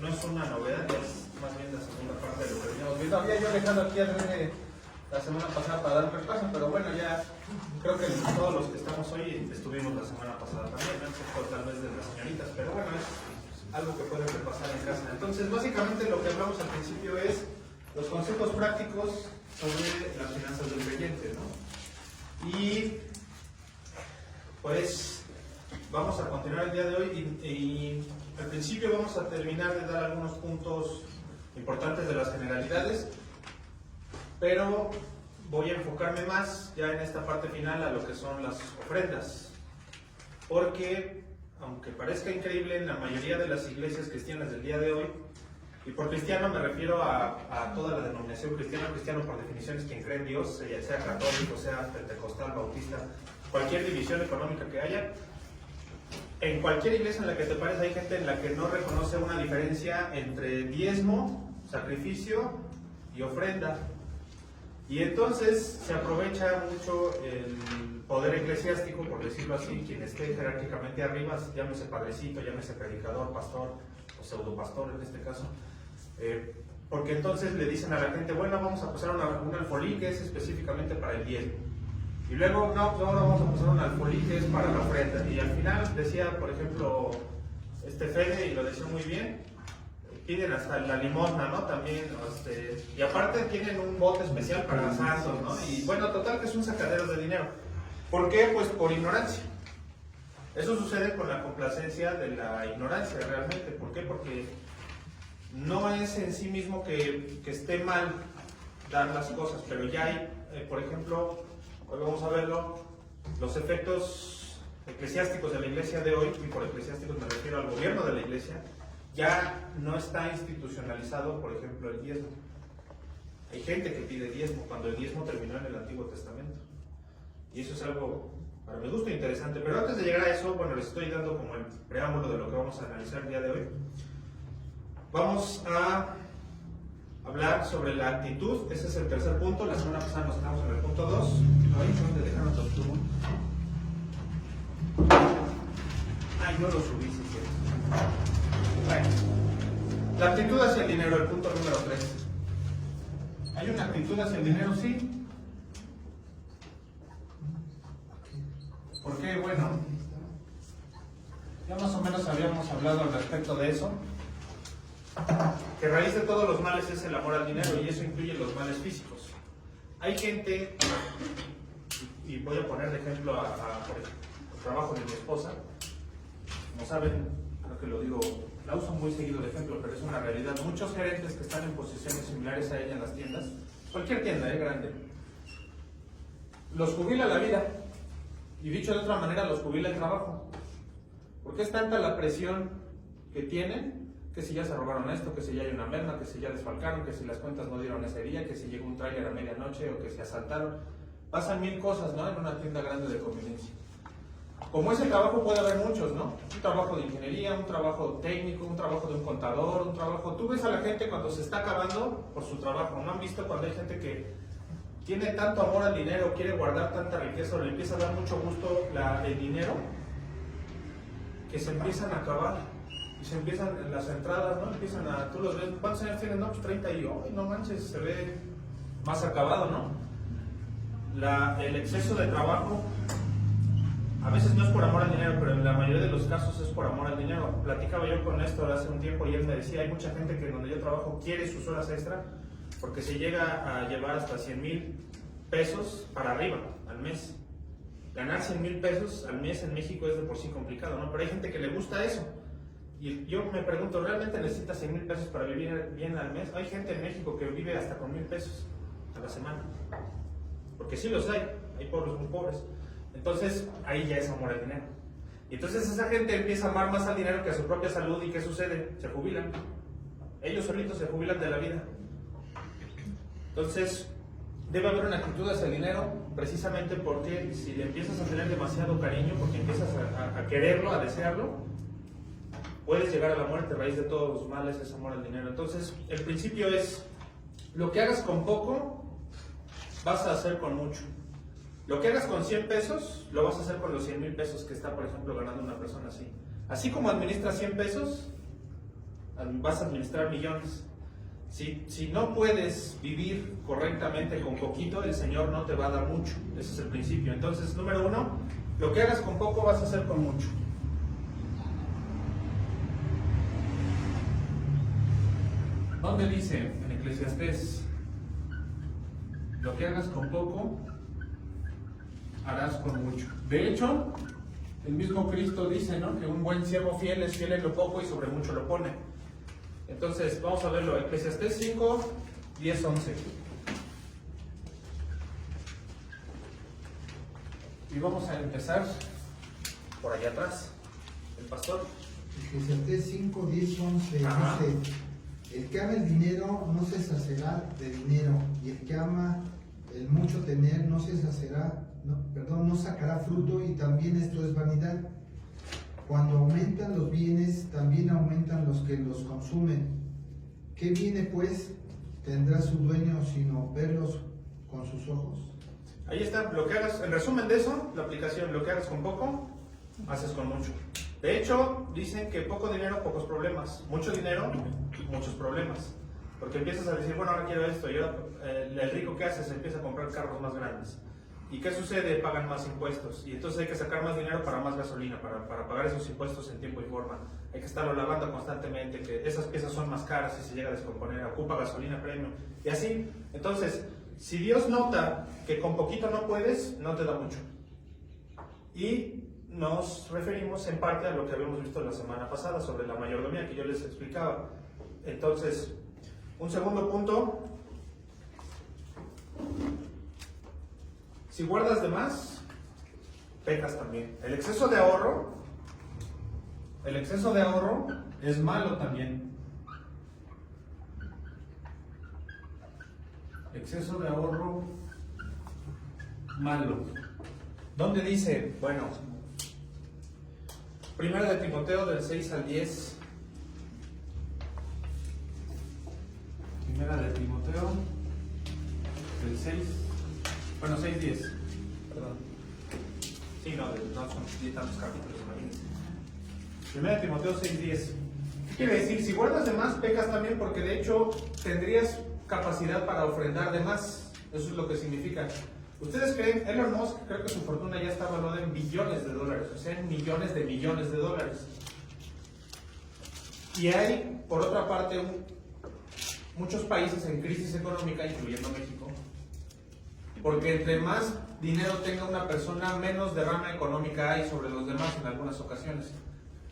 no es una novedad, es más bien la segunda parte de lo que veníamos viendo. Había yo dejado aquí a René la semana pasada para dar un repaso, pero bueno, ya creo que todos los que estamos hoy estuvimos la semana pasada también, ¿no? Excepto tal vez de las señoritas, pero bueno, es algo que pueden repasar en casa. Entonces, básicamente lo que hablamos al principio es los consejos prácticos sobre las finanzas del creyente, ¿no? Y pues vamos a continuar el día de hoy y al principio vamos a terminar de dar algunos puntos importantes de las generalidades, pero voy a enfocarme más ya en esta parte final a lo que son las ofrendas, porque aunque parezca increíble, en la mayoría de las iglesias cristianas del día de hoy, y por cristiano me refiero a toda la denominación cristiana, cristiano por definición es quien cree en Dios, sea católico, sea pentecostal, bautista, cualquier división económica que haya, en cualquier iglesia en la que te pares hay gente en la que no reconoce una diferencia entre diezmo, sacrificio y ofrenda. Y entonces se aprovecha mucho el poder eclesiástico, por decirlo así, quien esté jerárquicamente arriba, llámese padrecito, llámese predicador, pastor o pseudopastor en este caso, porque entonces le dicen a la gente, bueno, vamos a pasar un alfolí que es específicamente para el diezmo. Y luego, no, pues ahora vamos a pasar un alfolí que es para la ofrenda. Y al final decía, por ejemplo, Fede, y lo decía muy bien, piden hasta la limosna, ¿no? También, y aparte tienen un bote especial para santos, ¿no? Y bueno, total que es un sacadero de dinero. ¿Por qué? Pues por ignorancia. Eso sucede con la complacencia de la ignorancia realmente. ¿Por qué? Porque no es en sí mismo que esté mal dar las cosas, pero ya hay, por ejemplo, hoy vamos a verlo, los efectos eclesiásticos de la iglesia de hoy, y por eclesiásticos me refiero al gobierno de la iglesia, ya no está institucionalizado, por ejemplo, el diezmo. Hay gente que pide diezmo, cuando el diezmo terminó en el Antiguo Testamento. Y eso es algo, para mi gusto, interesante. Pero antes de llegar a eso, bueno, les estoy dando como el preámbulo de lo que vamos a analizar el día de hoy. Vamos a hablar sobre la actitud, ese es el tercer punto. La semana pasada nos quedamos en el punto 2. Ahí es donde dejaron los tubos. Ay, no lo subí, si quieres. Bueno, la actitud hacia el dinero, el punto número 3. ¿Hay una actitud hacia el dinero? Sí. ¿Por qué? Bueno, ya más o menos habíamos hablado al respecto de eso. Que raíz de todos los males es el amor al dinero, y eso incluye los males físicos. Hay gente, y voy a poner de ejemplo por el trabajo de mi esposa. Como saben, creo que lo digo, la uso muy seguido de ejemplo, pero es una realidad. Muchos gerentes que están en posiciones similares a ella en las tiendas, cualquier tienda, grande, los jubila la vida, y dicho de otra manera, los jubila el trabajo. Porque es tanta la presión que tienen, que si ya se robaron esto, que si ya hay una merma, que si ya desfalcaron, que si las cuentas no dieron ese día, que si llegó un tráiler a medianoche o que se asaltaron. Pasan mil cosas, ¿no? En una tienda grande de conveniencia. Como ese trabajo puede haber muchos, ¿no? Un trabajo de ingeniería, un trabajo técnico, un trabajo de un contador, un trabajo... Tú ves a la gente cuando se está acabando por su trabajo, ¿no han visto cuando hay gente que tiene tanto amor al dinero, quiere guardar tanta riqueza, o le empieza a dar mucho gusto el dinero, que se empiezan a acabar? Y se empiezan en las entradas, ¿no? Empiezan a... Tú los ves, ¿cuántos años tienen? No, pues 30 y hoy, no manches, se ve más acabado, ¿no? El exceso de trabajo, a veces no es por amor al dinero, pero en la mayoría de los casos es por amor al dinero. Platicaba yo con Néstor hace un tiempo y él me decía, hay mucha gente que donde yo trabajo quiere sus horas extra porque se llega a llevar hasta 100,000 pesos para arriba al mes. Ganar 100,000 pesos al mes en México es de por sí complicado, ¿no? Pero hay gente que le gusta eso. Y yo me pregunto, ¿realmente necesitas 100,000 pesos para vivir bien al mes? Hay gente en México que vive hasta con 1,000 pesos a la semana. Porque sí los hay pobres muy pobres. Entonces, ahí ya es amor al dinero. Y entonces esa gente empieza a amar más al dinero que a su propia salud. ¿Y qué sucede? Se jubilan. Ellos solitos se jubilan de la vida. Entonces, debe haber una actitud hacia el dinero, precisamente porque si le empiezas a tener demasiado cariño, porque empiezas a quererlo, a desearlo, puedes llegar a la muerte. A raíz de todos los males es amor al dinero. Entonces, el principio es, lo que hagas con poco, vas a hacer con mucho. Lo que hagas con 100 pesos, lo vas a hacer con los 100,000 pesos que está, por ejemplo, ganando una persona así. Así como administras 100 pesos, vas a administrar millones. Si no puedes vivir correctamente con poquito, el Señor no te va a dar mucho. Ese es el principio. Entonces, número uno, lo que hagas con poco vas a hacer con mucho. ¿Dónde dice en Eclesiastés? Lo que hagas con poco, harás con mucho. De hecho, el mismo Cristo dice, ¿no?, que un buen siervo fiel es fiel en lo poco y sobre mucho lo pone. Entonces, vamos a verlo. Eclesiastés 5, 10, 11. Y vamos a empezar por allá atrás. El pastor. Eclesiastés 5, 10, 11 Ajá. dice: el que ama el dinero no se saciará de dinero, y el que ama el mucho tener no se saciará, no sacará fruto, y también esto es vanidad. Cuando aumentan los bienes, también aumentan los que los consumen. ¿Qué viene pues tendrá su dueño sino verlos con sus ojos? Ahí está, lo que hagas, en resumen de eso, la aplicación, lo que hagas con poco, haces con mucho. De hecho, dicen que poco dinero, pocos problemas. Mucho dinero, muchos problemas. Porque empiezas a decir, bueno, ahora quiero esto, y ahora el rico que hace se empieza a comprar carros más grandes. ¿Y qué sucede? Pagan más impuestos. Y entonces hay que sacar más dinero para más gasolina, para pagar esos impuestos en tiempo y forma. Hay que estarlo lavando constantemente, que esas piezas son más caras y se llega a descomponer, ocupa gasolina premium. Y así, entonces, si Dios nota que con poquito no puedes, no te da mucho. Y nos referimos en parte a lo que habíamos visto la semana pasada sobre la mayordomía que yo les explicaba. Entonces, un segundo punto. Si guardas de más, pecas también. El exceso de ahorro es malo también. Exceso de ahorro, malo. ¿Dónde dice? Bueno, Primera de Timoteo del 6 al 10. Primera de Timoteo del 6. Bueno, 6:10, perdón. Sí, no son 10 tantos capítulos, imagínense. Primera de Timoteo 6:10. ¿Qué quiere decir? Si guardas de más, pecas también, porque de hecho tendrías capacidad para ofrendar de más. Eso es lo que significa. ¿Ustedes creen? Elon Musk, creo que su fortuna ya está valuada en billones de dólares, o sea, en millones de dólares. Y hay, por otra parte, muchos países en crisis económica, incluyendo México, porque entre más dinero tenga una persona, menos derrama económica hay sobre los demás en algunas ocasiones.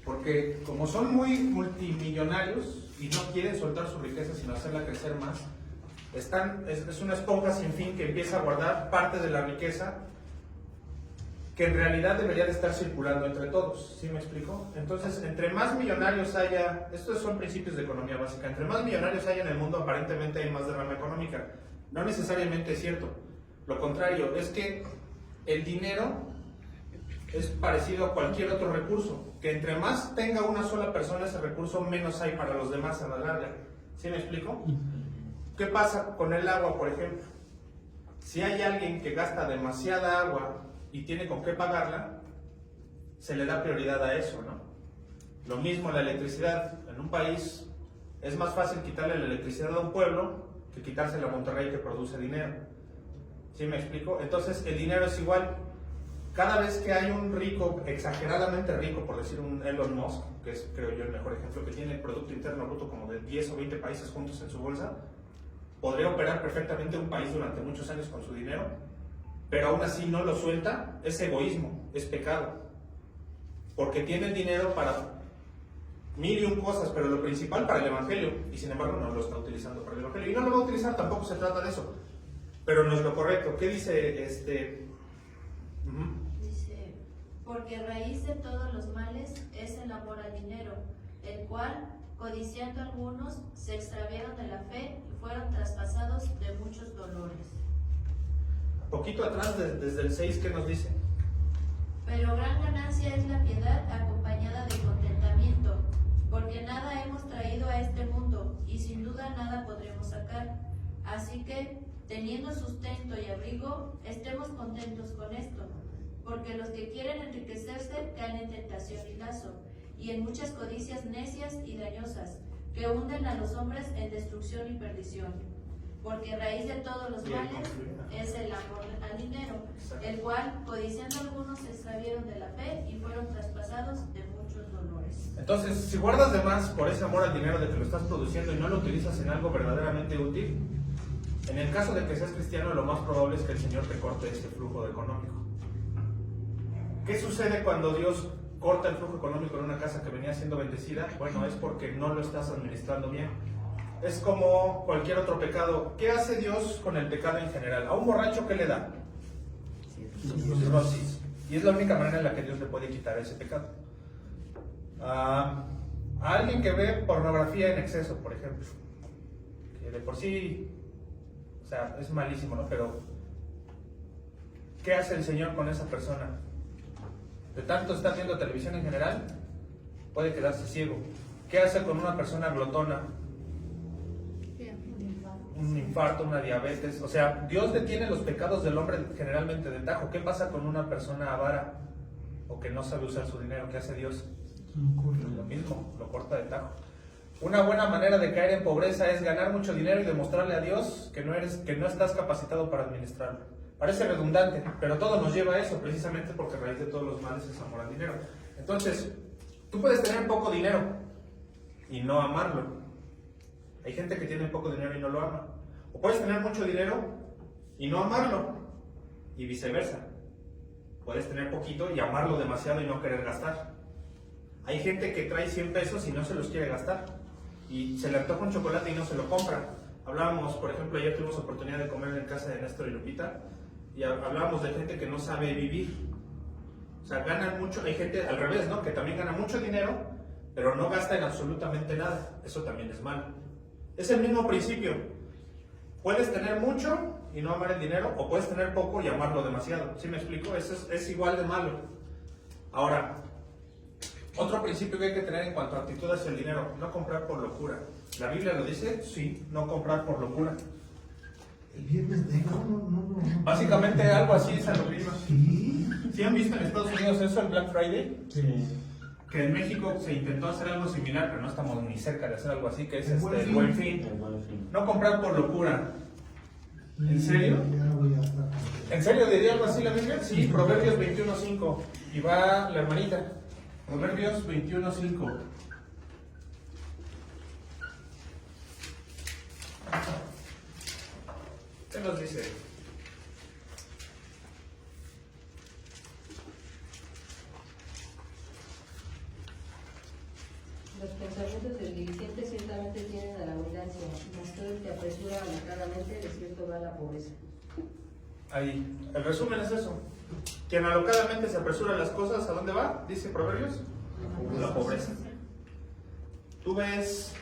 Porque como son muy multimillonarios y no quieren soltar su riqueza sino hacerla crecer más, es una esponja sin fin que empieza a guardar parte de la riqueza que en realidad debería de estar circulando entre todos. ¿Sí me explico? Entonces, entre más millonarios haya, estos son principios de economía básica, entre más millonarios haya en el mundo, aparentemente hay más derrama económica. No necesariamente es cierto. Lo contrario, es que el dinero es parecido a cualquier otro recurso, que entre más tenga una sola persona ese recurso, menos hay para los demás a la larga. ¿Sí me explico? ¿Qué pasa con el agua, por ejemplo? Si hay alguien que gasta demasiada agua y tiene con qué pagarla, se le da prioridad a eso, ¿no? Lo mismo la electricidad. En un país es más fácil quitarle la electricidad a un pueblo que quitársela a Monterrey, que produce dinero. ¿Sí me explico? Entonces el dinero es igual. Cada vez que hay un rico, exageradamente rico, por decir un Elon Musk, que es, creo yo, el mejor ejemplo, que tiene el Producto Interno Bruto como de 10 o 20 países juntos en su bolsa, podría operar perfectamente un país durante muchos años con su dinero, pero aún así no lo suelta. Es egoísmo, es pecado, porque tiene el dinero para mil y un cosas, pero lo principal para el Evangelio, y sin embargo no lo está utilizando para el Evangelio, y no lo va a utilizar, tampoco se trata de eso, pero no es lo correcto. ¿Qué dice Dice, porque raíz de todos los males es el amor al dinero, el cual, codiciando algunos, se extraviaron de la fe y fueron traspasados de muchos dolores. Poquito atrás, desde el 6, ¿qué nos dice? Pero gran ganancia es la piedad acompañada de contentamiento, porque nada hemos traído a este mundo y sin duda nada podremos sacar. Así que, teniendo sustento y abrigo, estemos contentos con esto, porque los que quieren enriquecerse caen en tentación y lazo, y en muchas codicias necias y dañosas, que hunden a los hombres en destrucción y perdición. Porque raíz de todos los males es el amor al dinero, el cual, codiciando algunos, se extravieron de la fe y fueron traspasados de muchos dolores. Entonces, si guardas de más por ese amor al dinero de que lo estás produciendo y no lo utilizas en algo verdaderamente útil, en el caso de que seas cristiano, lo más probable es que el Señor te corte ese flujo económico. ¿Qué sucede cuando Dios corta el flujo económico en una casa que venía siendo bendecida? Bueno, es porque no lo estás administrando bien. Es como cualquier otro pecado. ¿Qué hace Dios con el pecado en general? A un borracho, ¿qué le da? Cirrosis. Y es la única manera en la que Dios le puede quitar ese pecado. A alguien que ve pornografía en exceso, por ejemplo, que de por sí, o sea, es malísimo, ¿no? Pero ¿qué hace el Señor con esa persona? De tanto estar viendo televisión en general, puede quedarse ciego. ¿Qué hace con una persona glotona? Un infarto, una diabetes. O sea, Dios detiene los pecados del hombre generalmente de tajo. ¿Qué pasa con una persona avara o que no sabe usar su dinero? ¿Qué hace Dios? Lo mismo, lo corta de tajo. Una buena manera de caer en pobreza es ganar mucho dinero y demostrarle a Dios que no estás capacitado para administrarlo. Parece redundante, pero todo nos lleva a eso, precisamente porque a raíz de todos los males es amor al dinero. Entonces, tú puedes tener poco dinero y no amarlo. Hay gente que tiene poco dinero y no lo ama. O puedes tener mucho dinero y no amarlo, y viceversa. Puedes tener poquito y amarlo demasiado y no querer gastar. Hay gente que trae 100 pesos y no se los quiere gastar, y se le antoja un chocolate y no se lo compra. Hablábamos, por ejemplo, ayer tuvimos oportunidad de comer en casa de Néstor y Lupita, y hablábamos de gente que no sabe vivir. O sea, ganan mucho. Hay gente al revés, ¿no? Que también gana mucho dinero, pero no gasta en absolutamente nada. Eso también es malo. Es el mismo principio. Puedes tener mucho y no amar el dinero, o puedes tener poco y amarlo demasiado. ¿Sí me explico? Eso es igual de malo. Ahora, otro principio que hay que tener en cuanto a actitud hacia el dinero: no comprar por locura. ¿La Biblia lo dice? Sí, no comprar por locura. El viernes negro, no. Básicamente algo así es a lo mismo. Sí. ¿Sí han visto en Estados Unidos eso, el Black Friday? Sí. Que en México se intentó hacer algo similar, pero no estamos ni cerca de hacer algo así, que es el Buen Fin. No comprar por locura. ¿En serio? ¿En serio diría algo así la Biblia? Sí, Proverbios 21:5. Y va la hermanita. Proverbios 21:5. ¿Qué nos dice? Los pensamientos del diligente ciertamente tienen a la abundancia, mas todo el que apresura alocadamente de cierto va a la pobreza. Ahí, el resumen es eso. Quien alocadamente se apresura a las cosas, ¿a dónde va? Dice Proverbios. La pobreza. Tú ves,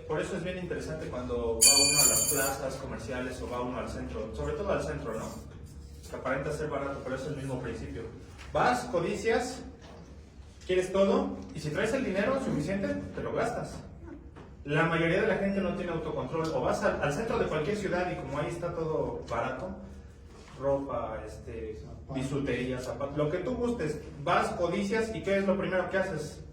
por eso es bien interesante cuando va uno a las plazas comerciales o va uno al centro, sobre todo al centro, ¿no? Que aparenta ser barato, pero es el mismo principio. Vas, codicias, quieres todo, y si traes el dinero suficiente, te lo gastas. La mayoría de la gente no tiene autocontrol. O vas al centro de cualquier ciudad y como ahí está todo barato, ropa, bisutería, zapatos, lo que tú gustes, vas, codicias, y ¿qué es lo primero que haces?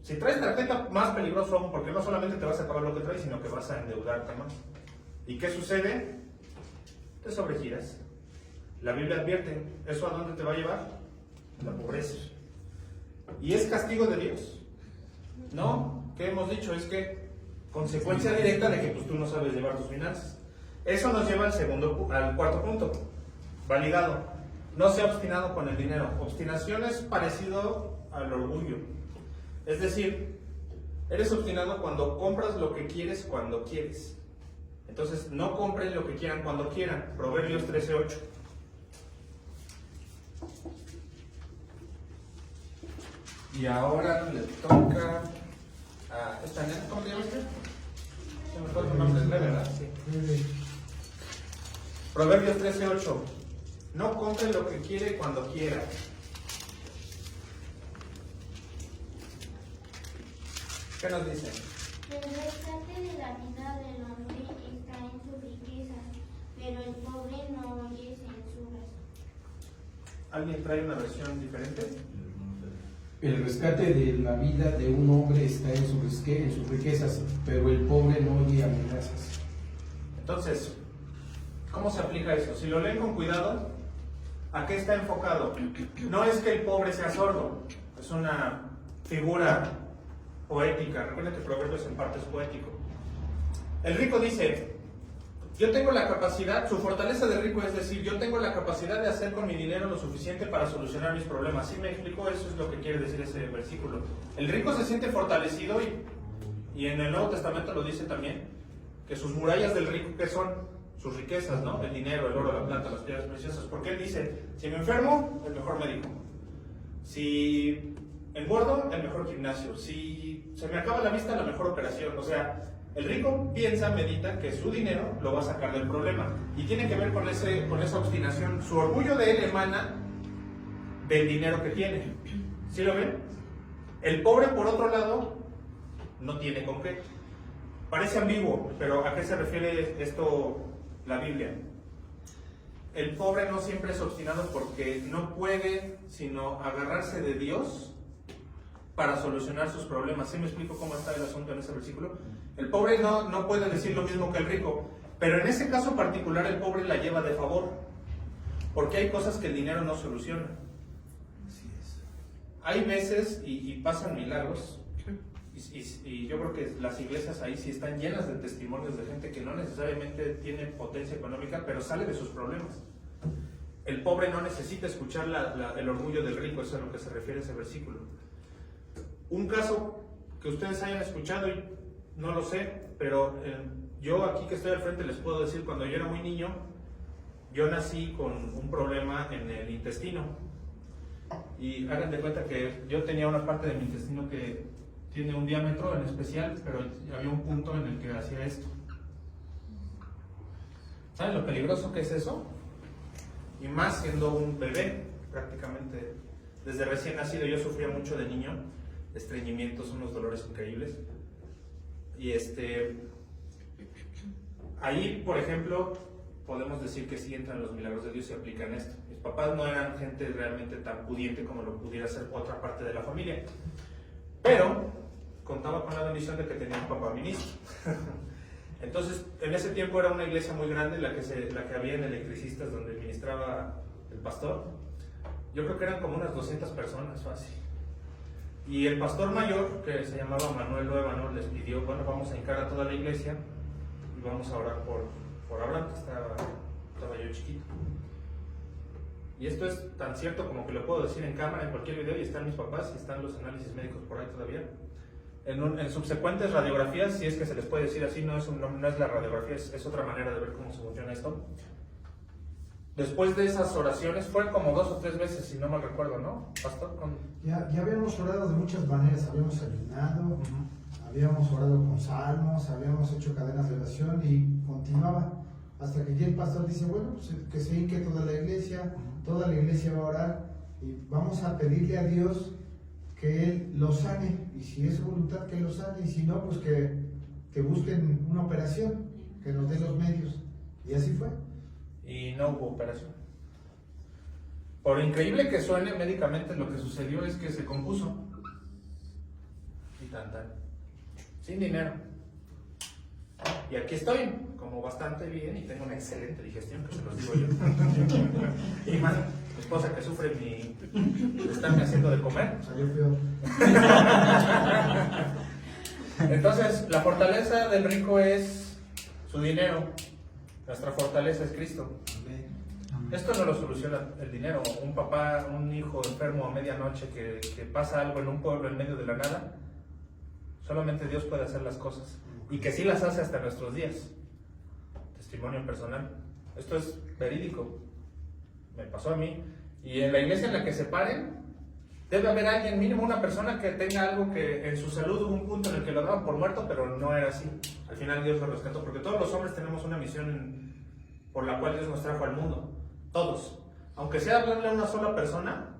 Si traes tarjeta, más peligroso aún, porque no solamente te vas a acabar lo que traes, sino que vas a endeudarte más. ¿Y qué sucede? Te sobregiras. La Biblia advierte, ¿eso a dónde te va a llevar? A la pobreza. ¿Y es castigo de Dios? No. ¿Qué hemos dicho? Es que consecuencia directa de que pues, tú no sabes llevar tus finanzas. Eso nos lleva al cuarto punto. Va ligado. No sea obstinado con el dinero. Obstinación es parecido al orgullo. Es decir, eres obstinado cuando compras lo que quieres cuando quieres. Entonces, no compren lo que quieran cuando quieran. Proverbios 13:8. Y ahora le toca a esta nena, ¿cómo te llamas? Se me fue tu nombre, es ¿verdad? Sí. Proverbios 13:8. No compre lo que quiere cuando quiera. ¿Qué nos dice? El rescate de la vida del hombre está en sus riquezas, pero el pobre no oye censuras. ¿Alguien trae una versión diferente? El rescate de la vida de un hombre está en sus riquezas, pero el pobre no oye amenazas. Entonces, ¿cómo se aplica eso? Si lo leen con cuidado, ¿a qué está enfocado? No es que el pobre sea sordo, es una figura poética. Recuerden que Proverbios en parte es poético. El rico dice, yo tengo la capacidad, su fortaleza de rico es decir, yo tengo la capacidad de hacer con mi dinero lo suficiente para solucionar mis problemas. ¿Sí me explico? Eso es lo que quiere decir ese versículo. El rico se siente fortalecido y en el Nuevo Testamento lo dice también, que sus murallas del rico, ¿qué son? Sus riquezas, ¿no? El dinero, el oro, la plata, las piedras preciosas. Porque él dice, si me enfermo, el mejor médico. Si engordo, el mejor gimnasio. Si se me acaba la vista, la mejor operación. O sea, el rico piensa, medita que su dinero lo va a sacar del problema. Y tiene que ver con esa obstinación. Su orgullo de él emana del dinero que tiene. ¿Sí lo ven? El pobre, por otro lado, no tiene con qué. Parece ambiguo, pero ¿a qué se refiere esto la Biblia? El pobre no siempre es obstinado porque no puede sino agarrarse de Dios para solucionar sus problemas. ¿Sí me explico cómo está el asunto en ese versículo? El pobre no puede decir lo mismo que el rico, pero en ese caso particular el pobre la lleva de favor, porque hay cosas que el dinero no soluciona. Así es. Hay veces, y pasan milagros, y yo creo que las iglesias ahí sí están llenas de testimonios de gente que no necesariamente tiene potencia económica, pero sale de sus problemas. El pobre no necesita escuchar el orgullo del rico, eso es a lo que se refiere ese versículo. Un caso que ustedes hayan escuchado, y no lo sé, pero yo aquí que estoy al frente les puedo decir, cuando yo era muy niño, yo nací con un problema en el intestino. Y hagan de cuenta que yo tenía una parte de mi intestino que tiene un diámetro en especial, pero había un punto en el que hacía esto. ¿Saben lo peligroso que es eso? Y más siendo un bebé, prácticamente. Desde recién nacido yo sufría mucho de niño, estreñimientos, unos dolores increíbles. Y ahí, por ejemplo, podemos decir que sí entran los milagros de Dios y aplican esto. Mis papás no eran gente realmente tan pudiente como lo pudiera ser otra parte de la familia. Pero contaba con la bendición de que tenía un papá ministro. Entonces, en ese tiempo era una iglesia muy grande, la que había en Electricistas, donde ministraba el pastor. Yo creo que eran como unas 200 personas, fácil. Y el pastor mayor, que se llamaba Manuel Luevano, les pidió, bueno, vamos a hincar a toda la iglesia y vamos a orar por Abraham, que estaba yo chiquito. Y esto es tan cierto como que lo puedo decir en cámara, en cualquier video, y están mis papás, y están los análisis médicos por ahí todavía. En subsecuentes radiografías, si es que se les puede decir así, no es la radiografía, es otra manera de ver cómo se funciona esto. Después de esas oraciones, fueron como 2 o 3 veces, si no mal recuerdo, ¿no, pastor? Ya habíamos orado de muchas maneras, habíamos ayunado, habíamos orado con salmos, habíamos hecho cadenas de oración y continuaba. Hasta que ya el pastor dice, bueno, pues que se hinque toda la iglesia va a orar y vamos a pedirle a Dios que Él lo sane, y si es su voluntad que lo sane, y si no, pues que busquen una operación, que nos dé los medios. Y así fue. Y no hubo operación. Por increíble que suene, médicamente lo que sucedió es que se compuso. Y tan. Sin dinero. Y aquí estoy, como bastante bien, y tengo una excelente digestión, que se los digo yo. Y más, mi esposa que sufre estarme haciendo de comer. Salió peor. Entonces, la fortaleza del rico es su dinero. Nuestra fortaleza es Cristo. Esto no lo soluciona el dinero. Un papá, un hijo enfermo a medianoche que pasa algo en un pueblo en medio de la nada, solamente Dios puede hacer las cosas. Y que sí las hace hasta nuestros días. Testimonio personal. Esto es verídico. Me pasó a mí. Y en la iglesia en la que se paren, debe haber alguien, mínimo una persona que tenga algo que en su salud hubo un punto en el que lo daban por muerto, pero no era así. Al final Dios lo rescató, porque todos los hombres tenemos una misión por la cual Dios nos trajo al mundo. Todos. Aunque sea hablarle a una sola persona,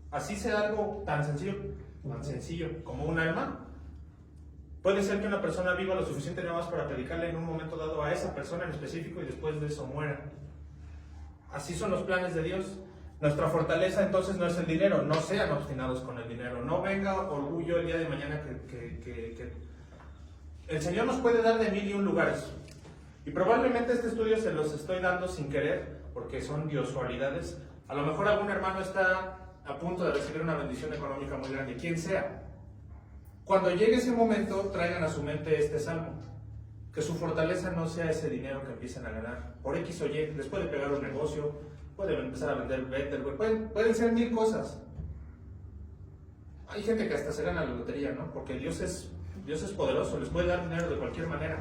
así sea algo tan sencillo como un alma, puede ser que una persona viva lo suficiente nada más para predicarle en un momento dado a esa persona en específico y después de eso muera. Así son los planes de Dios. Nuestra fortaleza entonces no es el dinero, no sean obstinados con el dinero, no venga orgullo el día de mañana que el Señor nos puede dar de 1000 y un lugares. Y probablemente este estudio se los estoy dando sin querer, porque son diosualidades. A lo mejor algún hermano está a punto de recibir una bendición económica muy grande, quien sea. Cuando llegue ese momento, traigan a su mente este salmo. Que su fortaleza no sea ese dinero que empiecen a ganar. Por X o Y, les puede pegar un negocio, pueden empezar a vender Betterware, pueden ser 1000 cosas. Hay gente que hasta se gana la lotería, ¿no? Porque Dios es poderoso, les puede dar dinero de cualquier manera.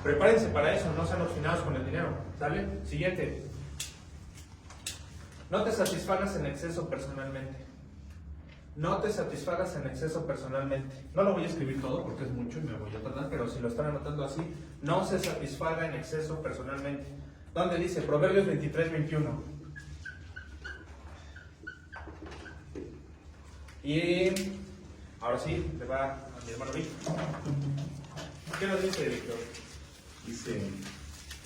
Prepárense para eso, no sean obstinados con el dinero. ¿Sale? Siguiente. No te satisfagas en exceso personalmente. No te satisfagas en exceso personalmente. No lo voy a escribir todo porque es mucho y me voy a tardar, pero si lo están anotando así, no se satisfaga en exceso personalmente. ¿Dónde dice? Proverbios 23-21. Y ahora sí, le va a mi hermano Víctor. ¿Qué nos dice, Víctor? Dice,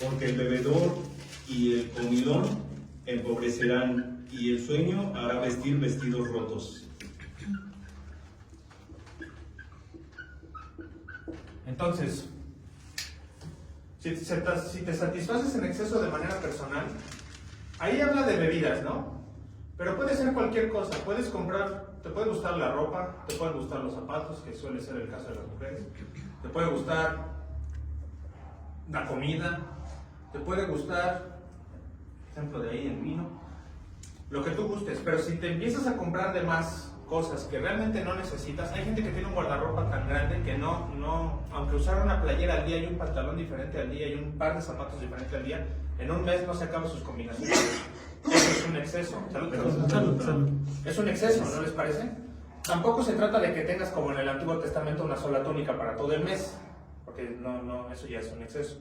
porque el bebedor y el comilón empobrecerán, y el sueño hará vestir vestidos rotos. Entonces, si te satisfaces en exceso de manera personal, ahí habla de bebidas, ¿no? Pero puede ser cualquier cosa. Puedes comprar, te puede gustar la ropa, te pueden gustar los zapatos, que suele ser el caso de las mujeres, te puede gustar la comida, te puede gustar, ejemplo de ahí, el vino, lo que tú gustes. Pero si te empiezas a comprar de más cosas que realmente no necesitas, hay gente que tiene un guardarropa tan grande que no, aunque usara una playera al día y un pantalón diferente al día y un par de zapatos diferentes al día, en un mes no se acaban sus combinaciones. Eso es un exceso. Salud. Es un exceso, ¿no les parece? Tampoco se trata de que tengas como en el Antiguo Testamento una sola túnica para todo el mes, porque no, eso ya es un exceso.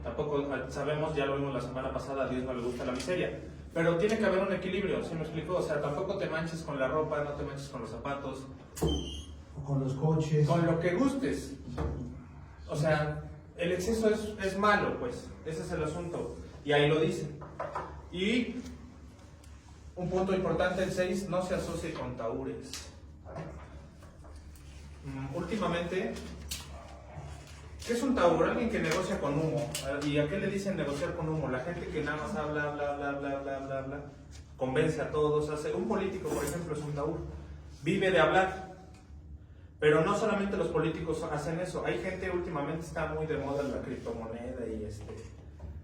Tampoco sabemos, ya lo vimos la semana pasada, a Dios no le gusta la miseria. Pero tiene que haber un equilibrio, ¿sí me explico? O sea, tampoco te manches con la ropa, no te manches con los zapatos. O con los coches. Con lo que gustes. O sea, el exceso es malo, pues. Ese es el asunto. Y ahí lo dice. Y un punto importante, el 6, no se asocie con tahures. Últimamente, ¿qué es un tahur? Alguien que negocia con humo. ¿Y a qué le dicen negociar con humo? La gente que nada más habla, convence a todos. Un político, por ejemplo, es un tahur. Vive de hablar. Pero no solamente los políticos hacen eso. Hay gente, últimamente está muy de moda la criptomoneda y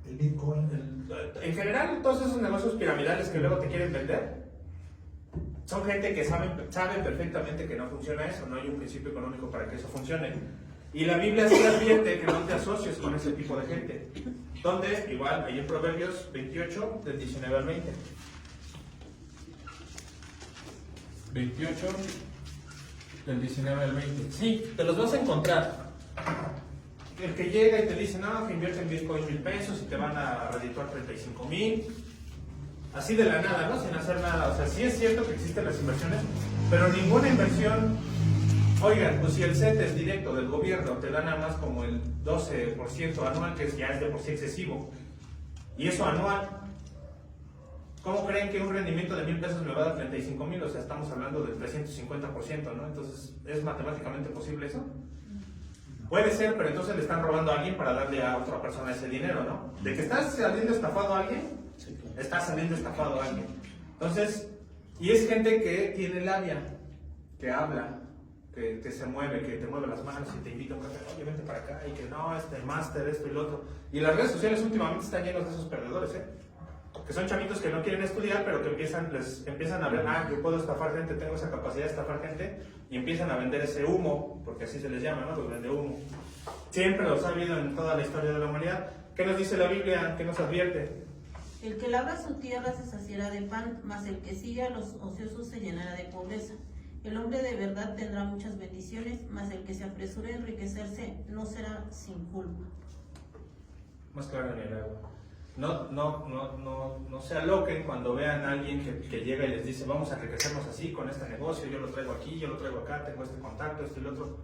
el Bitcoin. En general, todos esos negocios piramidales que luego te quieren vender, son gente que saben perfectamente que no funciona eso. No hay un principio económico para que eso funcione. Y la Biblia sí advierte que no te asocies con ese tipo de gente. Donde, igual, ahí en Proverbios 28, del 19 al 20. 28, del 19 al 20. Sí, te los vas a encontrar. El que llega y te dice, no, que invierte en Bitcoin 1000 pesos y te van a redituar 35,000. Así de la nada, ¿no? Sin hacer nada. O sea, sí es cierto que existen las inversiones, pero ninguna inversión. Oigan, pues si el CETES directo del gobierno te da nada más como el 12% anual, que ya es de por sí excesivo, y eso anual, ¿cómo creen que un rendimiento de 1000 pesos me va a dar 35,000? O sea, estamos hablando del 350%, ¿no? Entonces, ¿es matemáticamente posible eso? Puede ser, pero entonces le están robando a alguien para darle a otra persona ese dinero, ¿no? De que estás saliendo estafado a alguien, estás saliendo estafado a alguien. Entonces, y es gente que tiene labia, que habla, que se mueve, que te mueve las manos y te invita a un café, oye, vente para acá, y que no, máster, esto y lo otro. Y las redes sociales últimamente están llenas de esos perdedores, que son chamitos que no quieren estudiar, pero que les empiezan a ver, yo puedo estafar gente, tengo esa capacidad de estafar gente, y empiezan a vender ese humo, porque así se les llama, ¿no? Los vende humo. Siempre los ha habido en toda la historia de la humanidad. ¿Qué nos dice la Biblia? ¿Qué nos advierte? El que labra su tierra se saciará de pan, mas el que sigue a los ociosos se llenará de pobreza. El hombre de verdad tendrá muchas bendiciones, mas el que se apresura a enriquecerse no será sin culpa. Más claro en el agua. No se aloquen cuando vean a alguien que llega y les dice, vamos a enriquecernos así con este negocio, yo lo traigo aquí, yo lo traigo acá, tengo este contacto, esto y lo otro.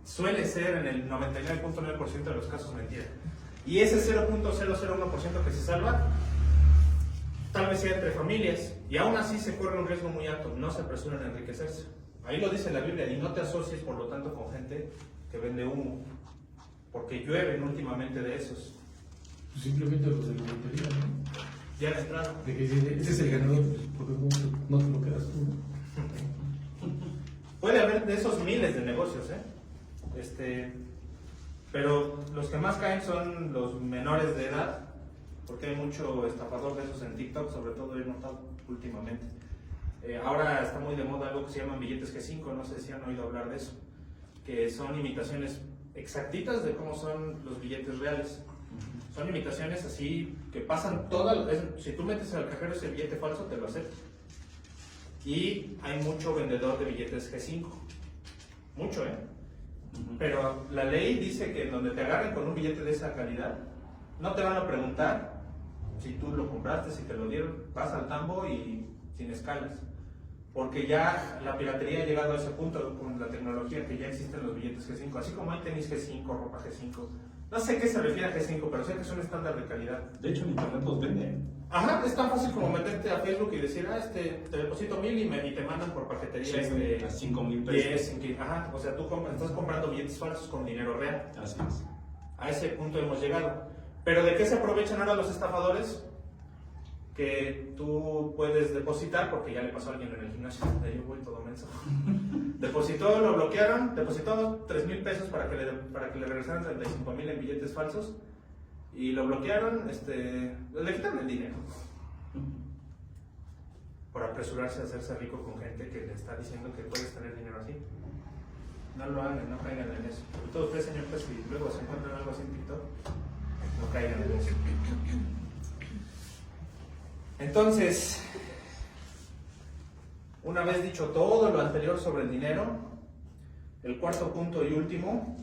Suele ser en el 99.9% de los casos mentira. Y ese 0.001% que se salva, tal vez sea entre familias, y aún así se corre un riesgo muy alto, no se apresuren a enriquecerse. Ahí lo dice la Biblia, y no te asocies por lo tanto con gente que vende humo, porque llueven últimamente de esos. Pues simplemente los de la lotería, ¿no? Ya de entrada. De que ese es el ganador, pues, porque no te lo quedas tú, ¿no? Puede haber de esos miles de negocios, pero los que más caen son los menores de edad, porque hay mucho estafador de esos en TikTok, sobre todo he notado últimamente. Ahora está muy de moda algo que se llaman billetes G5, no sé si han oído hablar de eso, que son imitaciones exactitas de cómo son los billetes reales. Son imitaciones así que pasan si tú metes al cajero ese billete falso, te lo acepta. Y hay mucho vendedor de billetes G5, mucho, pero la ley dice que donde te agarren con un billete de esa calidad, no te van a preguntar si tú lo compraste, si te lo dieron, vas al tambo y sin escalas, porque ya la piratería ha llegado a ese punto con la tecnología que ya existen los billetes G5, así como hay tenis G5, ropa G5, no sé qué se refiere a G5, pero sé que es un estándar de calidad. De hecho, en internet los venden. Ajá, es tan fácil como meterte a Facebook y decir, te deposito 1000 y te mandan por paquetería a 5,000 pesos. 10, ajá, o sea, tú estás comprando billetes falsos con dinero real. Así es. A ese punto hemos llegado. Pero ¿de qué se aprovechan ahora los estafadores? Que tú puedes depositar, porque ya le pasó a alguien en el gimnasio, de yo voy todo menso. Depositó, lo bloquearon, depositó 3,000 pesos para que le regresaran 35,000 en billetes falsos. Y lo bloquearon, le quitaron el dinero. Por apresurarse a hacerse rico con gente que le está diciendo que puedes tener dinero así. No lo hagan, no caigan en eso. Todos ofrecen un peso y luego se encuentran algo así en TikTok. No caigan en eso. Entonces, una vez dicho todo lo anterior sobre el dinero, el cuarto punto y último,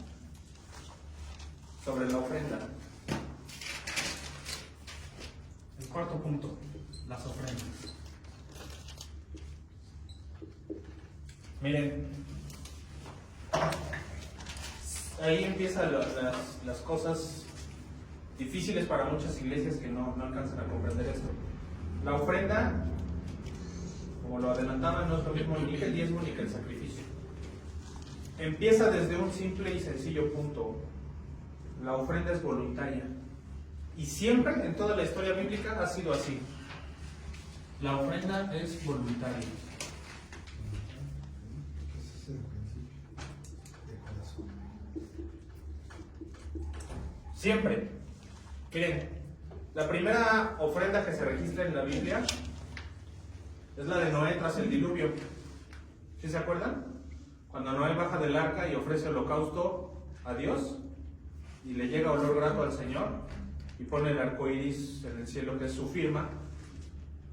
sobre la ofrenda. El cuarto punto, las ofrendas. Miren, ahí empiezan las cosas difíciles para muchas iglesias que no alcanzan a comprender esto. La ofrenda, como lo adelantaba, no es lo mismo ni que el diezmo ni que el sacrificio. Empieza desde un simple y sencillo punto. La ofrenda es voluntaria. Y siempre en toda la historia bíblica ha sido así. La ofrenda es voluntaria. Ese es el principio de corazón. Siempre. Miren, la primera ofrenda que se registra en la Biblia es la de Noé tras el diluvio. ¿Sí se acuerdan? Cuando Noé baja del arca y ofrece holocausto a Dios y le llega olor grato al Señor y pone el arco iris en el cielo, que es su firma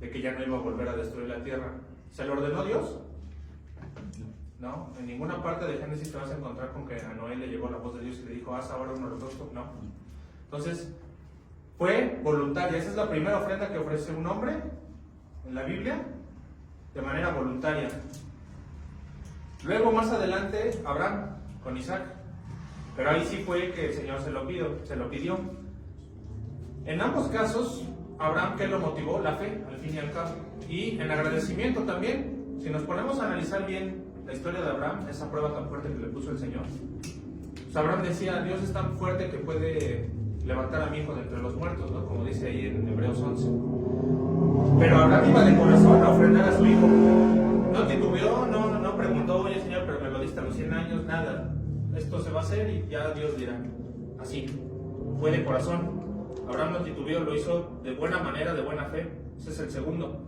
de que ya no iba a volver a destruir la tierra. ¿Se lo ordenó Dios? No, en ninguna parte de Génesis te vas a encontrar con que a Noé le llegó la voz de Dios y le dijo, haz ahora un holocausto. No. Entonces, fue voluntaria. Esa es la primera ofrenda que ofrece un hombre en la Biblia, de manera voluntaria. Luego, más adelante, Abraham con Isaac. Pero ahí sí fue que el Señor se lo pidió. En ambos casos, Abraham, ¿qué lo motivó? La fe, al fin y al cabo. Y en agradecimiento también. Si nos ponemos a analizar bien la historia de Abraham, esa prueba tan fuerte que le puso el Señor, pues Abraham decía, Dios es tan fuerte que puede levantar a mi hijo de entre los muertos, ¿no? Como dice ahí en Hebreos 11. Pero Abraham iba de corazón a ofrendar a su hijo. No titubeó, no preguntó, oye Señor, pero me lo diste a los 100 años, nada. Esto se va a hacer y ya Dios dirá. Así, fue de corazón. Abraham no titubeó, lo hizo de buena manera, de buena fe. Ese es el segundo.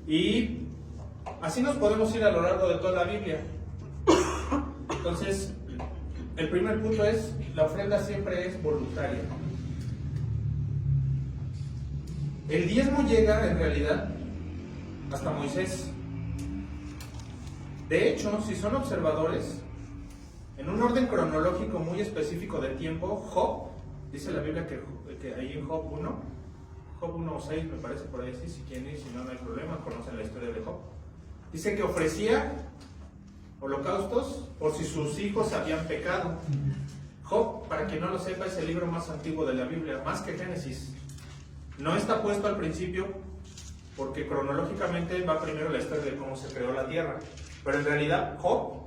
Y así nos podemos ir a lo largo de toda la Biblia. Entonces, el primer punto es, la ofrenda siempre es voluntaria. El diezmo llega, en realidad, hasta Moisés. De hecho, si son observadores, en un orden cronológico muy específico de tiempo, Job, dice la Biblia que ahí en Job 1 o 6 me parece por ahí, sí, si quieren ir, si no, no hay problema, conocen la historia de Job. Dice que ofrecía holocaustos por si sus hijos habían pecado. Job, para quien no lo sepa, es el libro más antiguo de la Biblia, más que Génesis. No está puesto al principio porque cronológicamente va primero la historia de cómo se creó la Tierra. Pero en realidad Job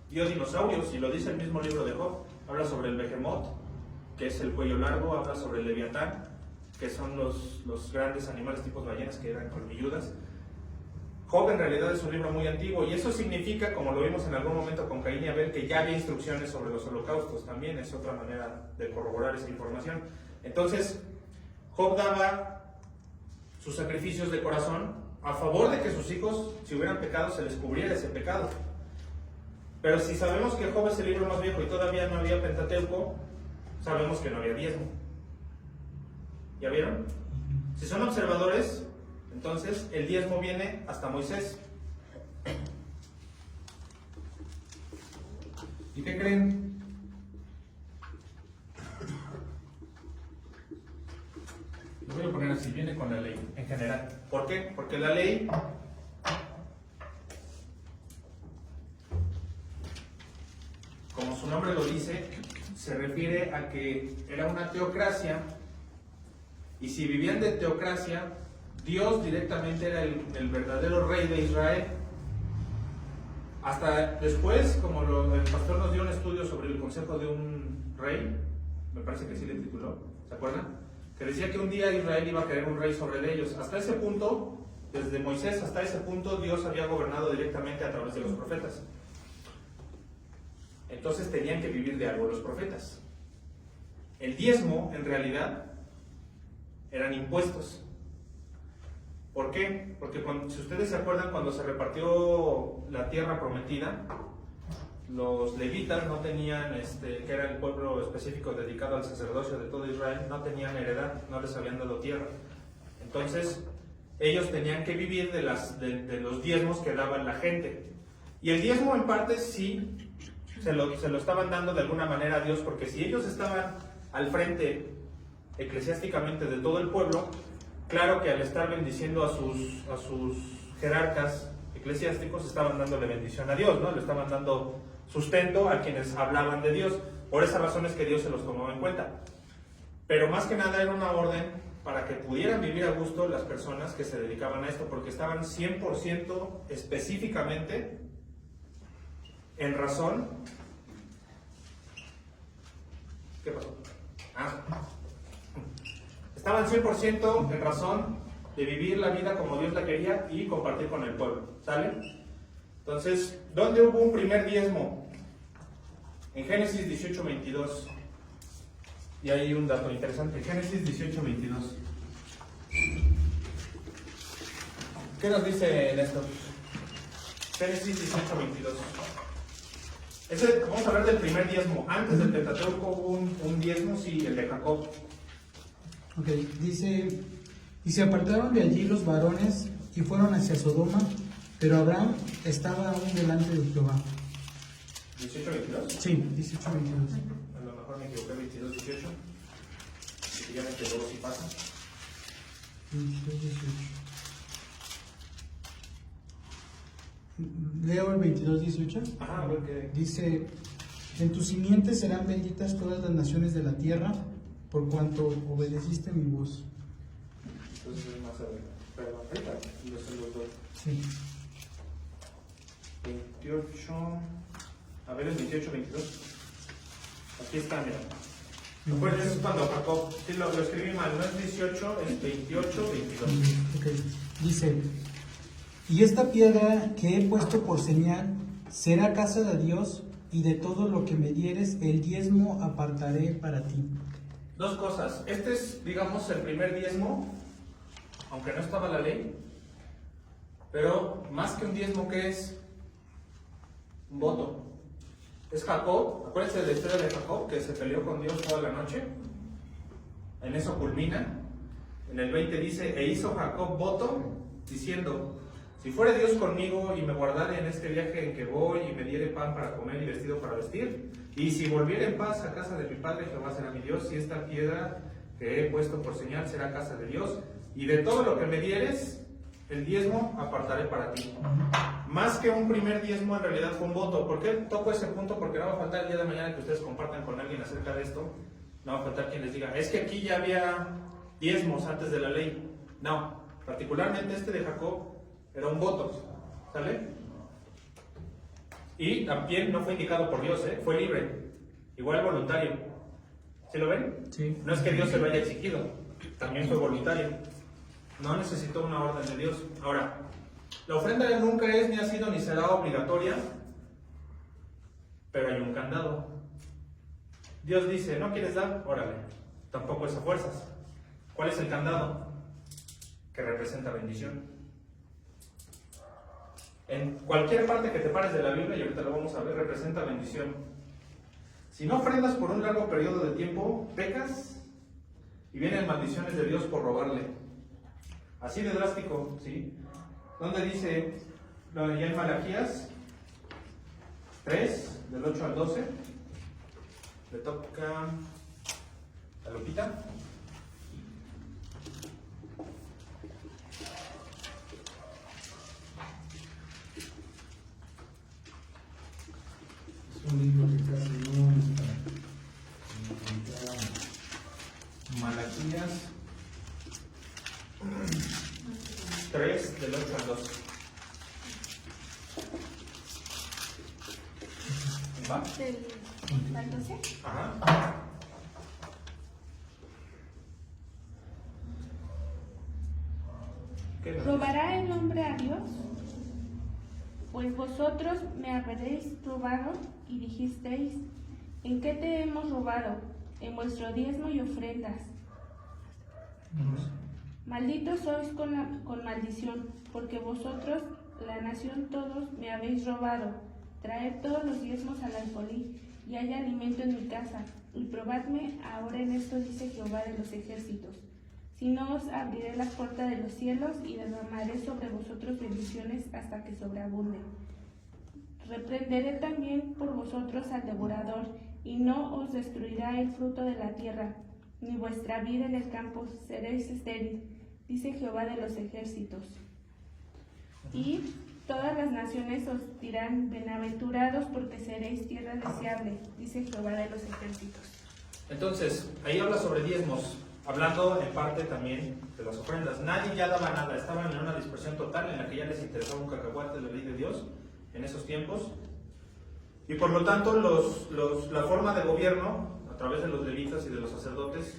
vio dinosaurios, y lo dice el mismo libro de Job. Habla sobre el Behemoth, que es el cuello largo, habla sobre el Leviatán, que son los grandes animales tipos ballenas que eran colmilludas. Job en realidad es un libro muy antiguo, y eso significa, como lo vimos en algún momento con Caín y Abel, que ya había instrucciones sobre los holocaustos. También es otra manera de corroborar esa información. Entonces, Job daba sus sacrificios de corazón a favor de que sus hijos, si hubieran pecado, se les cubriera ese pecado. Pero si sabemos que Job es el libro más viejo y todavía no había Pentateuco, sabemos que no había diezmo. ¿Ya vieron? Si son observadores, entonces el diezmo viene hasta Moisés. ¿Y qué creen? Lo voy a poner así, viene con la ley en general. ¿Por qué? Porque la ley como su nombre lo dice, se refiere a que era una teocracia, y si vivían de teocracia, Dios directamente era el verdadero rey de Israel. Hasta después, como el pastor nos dio un estudio sobre el consejo de un rey, me parece que sí le tituló, ¿se acuerdan? Que decía que un día Israel iba a querer un rey sobre ellos. Hasta ese punto, desde Moisés hasta ese punto, Dios había gobernado directamente a través de los profetas. Entonces tenían que vivir de algo los profetas. El diezmo, en realidad, eran impuestos. ¿Por qué? Porque si ustedes se acuerdan, cuando se repartió la tierra prometida, los levitas no tenían, que era el pueblo específico dedicado al sacerdocio de todo Israel, no tenían heredad, no les habían dado tierra. Entonces, ellos tenían que vivir de los diezmos que daban la gente. Y el diezmo, en parte, sí se lo estaban dando de alguna manera a Dios, porque si ellos estaban al frente eclesiásticamente de todo el pueblo, claro que al estar bendiciendo a sus jerarcas eclesiásticos, estaban dándole bendición a Dios, ¿no? Le estaban dando sustento a quienes hablaban de Dios. Por esa razón es que Dios se los tomaba en cuenta. Pero más que nada era una orden para que pudieran vivir a gusto las personas que se dedicaban a esto, porque estaban 100% específicamente en razón. ¿Qué pasó? Estaban 100% en razón de vivir la vida como Dios la quería y compartir con el pueblo. ¿Sale? Entonces, ¿dónde hubo un primer diezmo? En Génesis 18:22. Y hay un dato interesante. Génesis 18:22. ¿Qué nos dice Néstor? Génesis 18:22. Vamos a hablar del primer diezmo. Antes del Pentateuco hubo un diezmo, sí, el de Jacob. Ok, dice, y se apartaron de allí los varones y fueron hacia Sodoma, pero Abraham estaba aún delante de Jehová. ¿18:22? Sí, 18:22. A lo mejor me equivoqué, 22:18. Si ya me quedó, si pasa. 22:18. Leo el 22:18. Ajá, a ver qué. Dice, en tu simiente serán benditas todas las naciones de la tierra, por cuanto obedeciste mi voz. Entonces es más adelante. Perdón, ahorita los dos. Sí. 28. A ver, el 28:22. Aquí está, mira. Recuerden, eso es cuando Jacob. Sí, lo escribí mal, no es 18, es 28:22. Ok. Dice, y esta piedra que he puesto por señal será casa de Dios, y de todo lo que me dieres el diezmo apartaré para ti. Dos cosas. Este es, digamos, el primer diezmo, aunque no estaba la ley, pero más que un diezmo, ¿qué es? Un voto. Es Jacob. Acuérdense de la historia de Jacob, que se peleó con Dios toda la noche. En eso culmina. En el 20 dice, e hizo Jacob voto, diciendo, si fuere Dios conmigo y me guardare en este viaje en que voy y me diere pan para comer y vestido para vestir, y si volviere en paz a casa de mi padre, Jehová será mi Dios, y esta piedra que he puesto por señal será casa de Dios, y de todo lo que me dieres, el diezmo apartaré para ti. Más que un primer diezmo, en realidad fue un voto. ¿Por qué toco ese punto? Porque no va a faltar el día de mañana que ustedes compartan con alguien acerca de esto, no va a faltar quien les diga, es que aquí ya había diezmos antes de la ley. No, Particularmente este de Jacob era un voto, ¿sale? Y también no fue indicado por Dios, fue libre, igual voluntario. ¿Sí lo ven? Sí. No es que Dios se lo haya exigido, también fue voluntario. No necesitó una orden de Dios. Ahora, la ofrenda nunca es, ni ha sido, ni será obligatoria, pero hay un candado. Dios dice, ¿no quieres dar? Órale. Tampoco es a fuerzas. ¿Cuál es el candado? Que representa bendición. En cualquier parte que te pares de la Biblia, y ahorita lo vamos a ver, representa bendición. Si no ofrendas por un largo periodo de tiempo, pecas y vienen maldiciones de Dios por robarle. Así de drástico, ¿sí? ¿Dónde dice? Ya en Malaquías 3, del 8 al 12. Le toca a Lupita. Es un libro que casi no está. Malaquías 3, del 8 al 12. ¿Va? ¿Al 12? Ajá. ¿Qué nos dice? ¿Robará el hombre a Dios? Pues vosotros me habréis robado y dijisteis, ¿en qué te hemos robado? En vuestro diezmo y ofrendas. Malditos sois con maldición, porque vosotros, la nación todos, me habéis robado. Traed todos los diezmos al alfolí, y haya alimento en mi casa. Y probadme ahora en esto, dice Jehová de los ejércitos. Si no, os abriré las puertas de los cielos y derramaré sobre vosotros bendiciones hasta que sobreabunden. Reprenderé también por vosotros al devorador, y no os destruirá el fruto de la tierra, ni vuestra vida en el campo, seréis estéril, dice Jehová de los ejércitos. Y todas las naciones os dirán, bienaventurados, porque seréis tierra deseable, dice Jehová de los ejércitos. Entonces, ahí habla sobre diezmos, hablando en parte también de las ofrendas. Nadie ya daba nada, estaban en una dispersión total en la que ya les interesaba un cacahuate de la ley de Dios en esos tiempos. Y por lo tanto, la forma de gobierno, a través de los levitas y de los sacerdotes,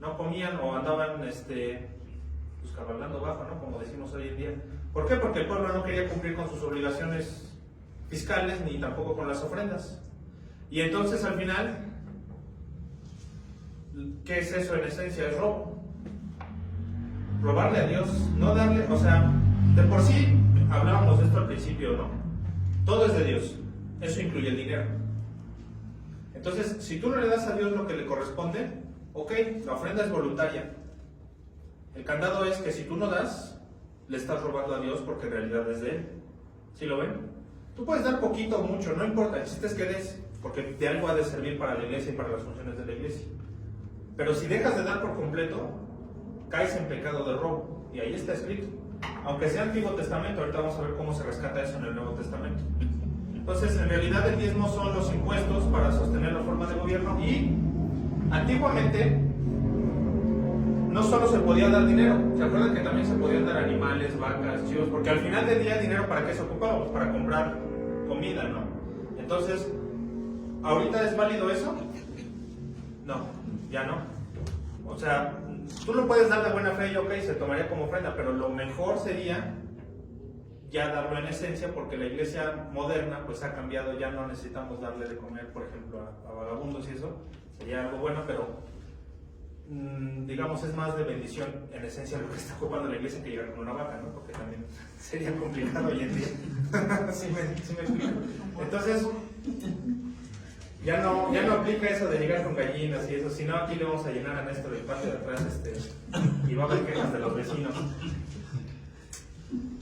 no comían o andaban pues cabalgando bajo, ¿no? Como decimos hoy en día. ¿Por qué? Porque el pueblo no quería cumplir con sus obligaciones fiscales ni tampoco con las ofrendas. Y entonces al final, ¿qué es eso en esencia? Es robo. Robarle a Dios, no darle, o sea, de por sí hablábamos de esto al principio, ¿no? Todo es de Dios, eso incluye el dinero. Entonces, si tú no le das a Dios lo que le corresponde, ok, la ofrenda es voluntaria. El candado es que si tú no das, le estás robando a Dios porque en realidad es de Él. ¿Sí lo ven? Tú puedes dar poquito o mucho, no importa, el chiste es que des, porque de algo ha de servir para la iglesia y para las funciones de la iglesia. Pero si dejas de dar por completo, caes en pecado de robo, y ahí está escrito. Aunque sea Antiguo Testamento, ahorita vamos a ver cómo se rescata eso en el Nuevo Testamento. Entonces, en realidad el diezmo son los impuestos para sostener la forma de gobierno, y antiguamente no solo se podía dar dinero, ¿se acuerdan que también se podían dar animales, vacas, chivos? Porque al final del día el dinero, ¿para qué se ocupaba? Pues para comprar comida, ¿no? Entonces, ¿ahorita es válido eso? No, ya no. O sea, tú lo puedes dar de buena fe y ok, se tomaría como ofrenda, pero lo mejor sería ya darlo en esencia, porque la iglesia moderna pues ha cambiado, ya no necesitamos darle de comer, por ejemplo, a vagabundos y eso, sería algo bueno, pero digamos es más de bendición en esencia lo que está ocupando la iglesia que llegar con una vaca, ¿no? Porque también sería complicado hoy en día. ¿Sí me explico? Entonces, ya no aplica eso de llegar con gallinas y eso, sino aquí le vamos a llenar a Néstor el patio de atrás y va a haber quejas de los vecinos.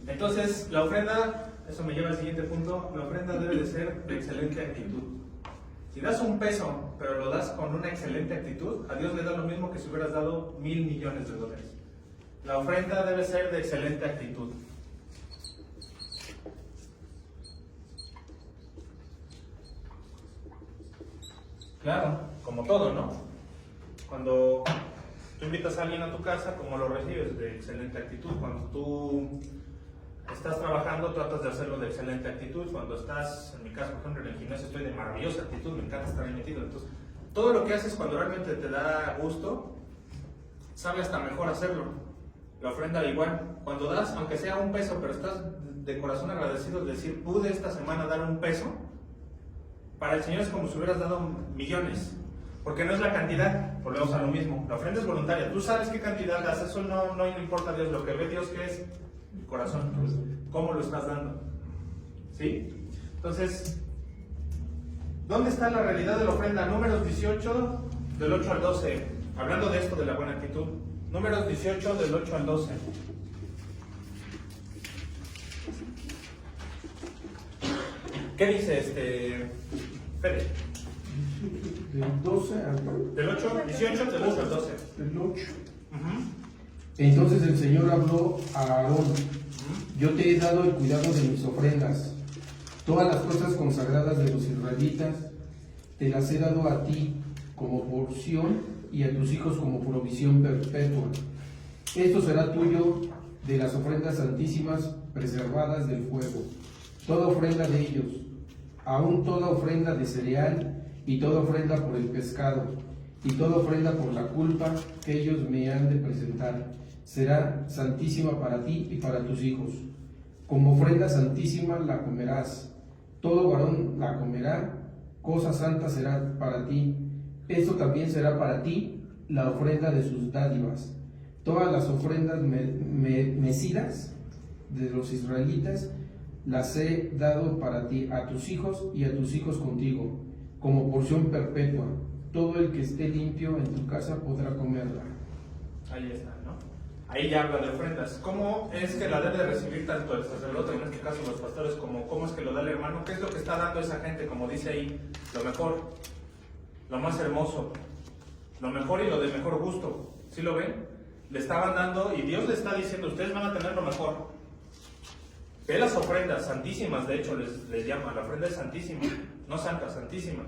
Entonces, la ofrenda, eso me lleva al siguiente punto, la ofrenda debe de ser de excelente actitud. Si das un peso, pero lo das con una excelente actitud, a Dios le da lo mismo que si hubieras dado $1,000 millones. La ofrenda debe ser de excelente actitud. Claro, como todo, ¿no? Cuando Tú invitas a alguien a tu casa, ¿cómo lo recibes? De excelente actitud. Cuando tú estás trabajando, tratas de hacerlo de excelente actitud. Cuando estás, en mi caso, por ejemplo, en el gimnasio, estoy de maravillosa actitud, me encanta estar ahí metido. Entonces, todo lo que haces cuando realmente te da gusto, sabe hasta mejor hacerlo. La ofrenda igual. Cuando das, aunque sea un peso, pero estás de corazón agradecido de decir, pude esta semana dar un peso, para el Señor es como si hubieras dado millones. Porque no es la cantidad, volvemos a lo mismo. La ofrenda es voluntaria. Tú sabes qué cantidad das, eso no le importa a Dios. Lo que ve Dios que es el corazón, pues, cómo lo estás dando. ¿Sí? Entonces, ¿dónde está la realidad de la ofrenda? Números 18, del 8 al 12. Hablando de esto, de la buena actitud. Números 18, del 8 al 12. ¿Qué dice Fede? Del 12 al Del 8, 18, del 8 al 12. del 8. Entonces el Señor habló a Aarón: yo te he dado el cuidado de mis ofrendas. Todas las cosas consagradas de los israelitas te las he dado a ti como porción y a tus hijos como provisión perpetua. Esto será tuyo de las ofrendas santísimas preservadas del fuego. Toda ofrenda de ellos, aun toda ofrenda de cereal, y toda ofrenda por el pescado, y toda ofrenda por la culpa que ellos me han de presentar, será santísima para ti y para tus hijos. Como ofrenda santísima la comerás, todo varón la comerá, cosa santa será para ti. Esto también será para ti la ofrenda de sus dádivas. Todas las ofrendas mecidas de los israelitas las he dado para ti, a tus hijos y a tus hijos contigo, como porción perpetua. Todo el que esté limpio en tu casa podrá comerla. Ahí está, ¿no? Ahí ya habla de ofrendas. ¿Cómo es que la debe de recibir tanto el sacerdote, en este caso los pastores, como cómo es que lo da el hermano? ¿Qué es lo que está dando esa gente? Como dice ahí, lo mejor, lo más hermoso, lo mejor y lo de mejor gusto. ¿Sí lo ven? Le estaban dando y Dios le está diciendo, ustedes van a tener lo mejor. Ve las ofrendas santísimas, de hecho les llama, la ofrenda es santísima, no santa, santísima.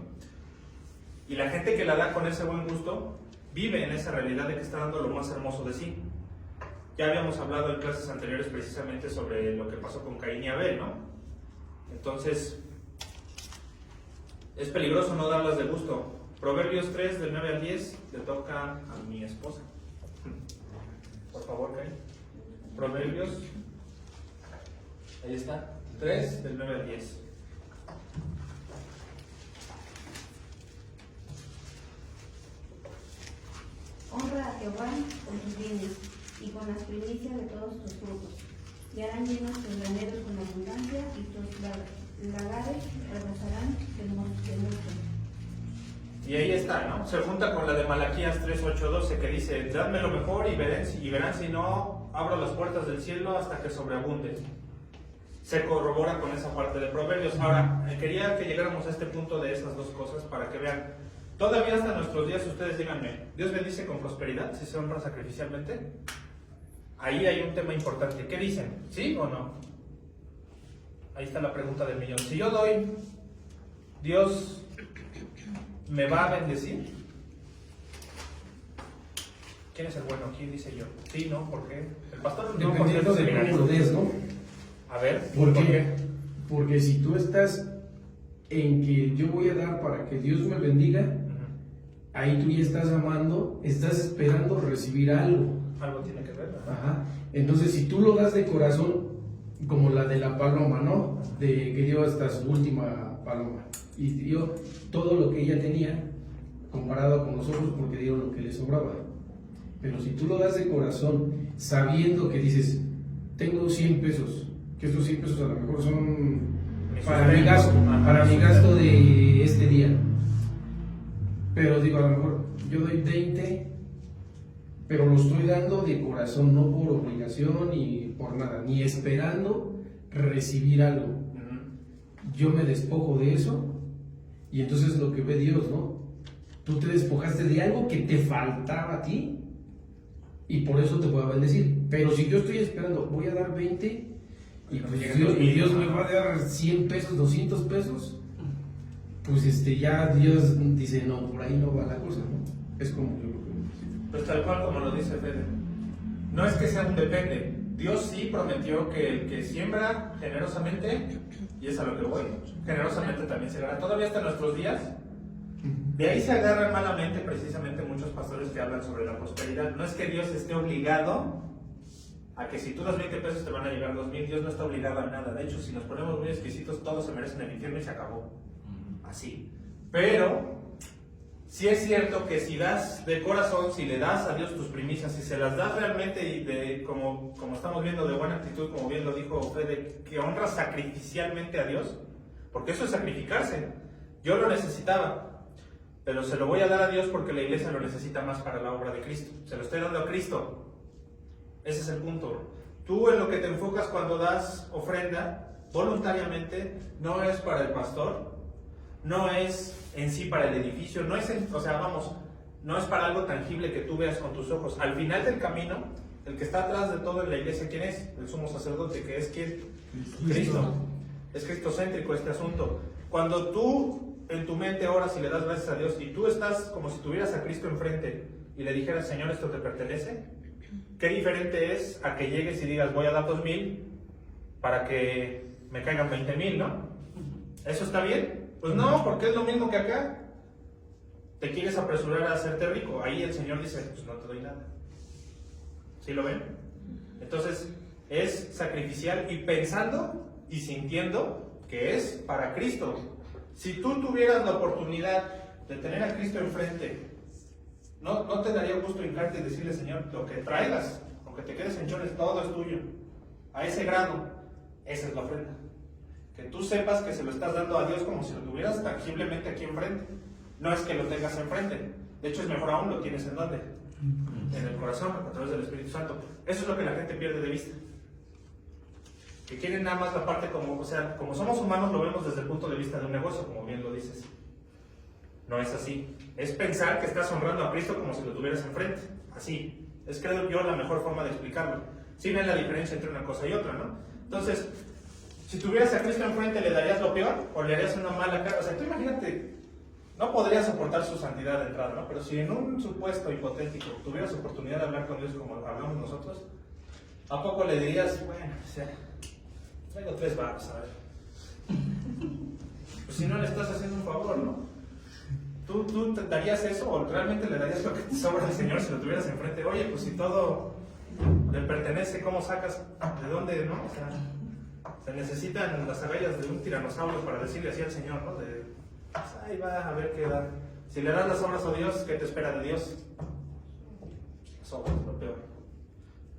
Y la gente que la da con ese buen gusto vive en esa realidad de que está dando lo más hermoso de sí. Ya habíamos hablado en clases anteriores precisamente sobre lo que pasó con Caín y Abel, ¿no? Entonces, es peligroso no darlas de gusto. Proverbios 3, del 9 al 10, le toca a mi esposa. Por favor, Caín. Proverbios, ahí está, 3, del 9 al 10. Honra a Jehová con tus bienes y con las primicias de todos tus frutos. Y harán llenos tus graneros con abundancia y tus lagares rebosarán de mucho. Y ahí está, ¿no? Se junta con la de Malaquías 3, 8, 12 que dice, dadme lo mejor y verán si no abro las puertas del cielo hasta que sobreabunde. Se corrobora con esa parte de Proverbios. Ahora, quería que llegáramos a este punto de esas dos cosas para que vean. Todavía hasta nuestros días, ustedes díganme, ¿Dios bendice con prosperidad si se honra sacrificialmente? Ahí hay un tema importante. ¿Qué dicen? ¿Sí o no? Ahí está la pregunta del millón. Si yo doy, ¿Dios me va a bendecir? ¿Quién es el bueno? ¿Quién dice yo? Sí, no, ¿por qué? El pastor no, Dependiendo de cómo lo des, ¿no? A ver, ¿por qué? Porque si tú estás en que yo voy a dar para que Dios me bendiga, ahí tú ya estás amando, estás esperando recibir algo. Algo tiene que ver, ¿verdad? Ajá. Entonces, si tú lo das de corazón, como la de la paloma, ¿no? De que dio hasta su última paloma. Y dio todo lo que ella tenía comparado con nosotros porque dio lo que le sobraba. Pero si tú lo das de corazón, sabiendo que dices, tengo 100 pesos, que estos 100 pesos a lo mejor son para mi gasto de este día. Pero digo, a lo mejor yo doy 20, pero lo estoy dando de corazón, no por obligación ni por nada, ni esperando recibir algo. Yo me despojo de eso y entonces lo que ve Dios, ¿no? Tú te despojaste de algo que te faltaba a ti y por eso te voy a bendecir. Pero si yo estoy esperando, voy a dar 20 y pues Dios me va a dar 100 pesos, 200 pesos, pues ya Dios dice, no, por ahí no va la cosa, ¿no? Es como yo lo que necesito. Pues tal cual como lo dice Fede. No es que sea un depende. Dios sí prometió que el que siembra generosamente, y es a lo que voy, generosamente también se gana. Todavía hasta nuestros días. De ahí se agarran malamente precisamente muchos pastores que hablan sobre la prosperidad. No es que Dios esté obligado a que si tú das 20 pesos te van a llegar 2,000. Dios no está obligado a nada. De hecho, si nos ponemos muy exquisitos, todos se merecen el infierno y se acabó. Así. Pero sí es cierto que si das de corazón, si le das a Dios tus primicias, si se las das realmente y como estamos viendo, de buena actitud, como bien lo dijo Fede, que honras sacrificialmente a Dios, porque eso es sacrificarse. Yo lo necesitaba, pero se lo voy a dar a Dios porque la iglesia lo necesita más para la obra de Cristo. Se lo estoy dando a Cristo. Ese es el punto. Tú en lo que te enfocas cuando das ofrenda, voluntariamente, no es para el pastor, no es en sí para el edificio, no es para algo tangible que tú veas con tus ojos. Al final del camino, el que está atrás de todo en la iglesia, ¿quién es? El sumo sacerdote, que es ¿quién? Cristo. Es cristocéntrico este asunto. Cuando tú en tu mente oras y le das gracias a Dios y tú estás como si tuvieras a Cristo enfrente y le dijeras, Señor, esto te pertenece, qué diferente es a que llegues y digas, voy a dar 2,000 para que me caigan 20,000, ¿no? ¿Eso está bien? Pues no, porque es lo mismo que acá. Te quieres apresurar a hacerte rico. Ahí el Señor dice, pues no te doy nada. ¿Sí lo ven? Entonces, es sacrificial y pensando y sintiendo que es para Cristo. Si tú tuvieras la oportunidad de tener a Cristo enfrente, ¿no te daría gusto hincarte y decirle, Señor, lo que traigas, aunque te quedes en chones, todo es tuyo? A ese grado, esa es la ofrenda. Que tú sepas que se lo estás dando a Dios como si lo tuvieras tangiblemente aquí enfrente. No es que lo tengas enfrente. De hecho, es mejor aún, lo tienes ¿en dónde? En el corazón, a través del Espíritu Santo. Eso es lo que la gente pierde de vista. Que quieren nada más la parte como somos humanos, lo vemos desde el punto de vista de un negocio, como bien lo dices. No es así. Es pensar que estás honrando a Cristo como si lo tuvieras enfrente. Así. Es, creo yo, la mejor forma de explicarlo. Sí ven la diferencia entre una cosa y otra, ¿no? Entonces, si tuvieras a Cristo enfrente, ¿le darías lo peor o le harías una mala cara? O sea, tú imagínate, no podrías soportar su santidad de entrada, ¿no? Pero si en un supuesto hipotético tuvieras oportunidad de hablar con Dios como hablamos nosotros, ¿a poco le dirías, bueno, o sea, traigo 3 baros, a ver? Pues si no le estás haciendo un favor, ¿no? ¿Tú te darías eso o realmente le darías lo que te sobra al Señor si lo tuvieras enfrente? Oye, pues si todo le pertenece, ¿cómo sacas? ¿De dónde, no? O sea, se necesitan las agallas de un tiranosaurio para decirle así al Señor, ¿no? Pues ahí va a ver qué da. Si le das las obras a Dios, ¿qué te espera de Dios? Las obras, lo peor.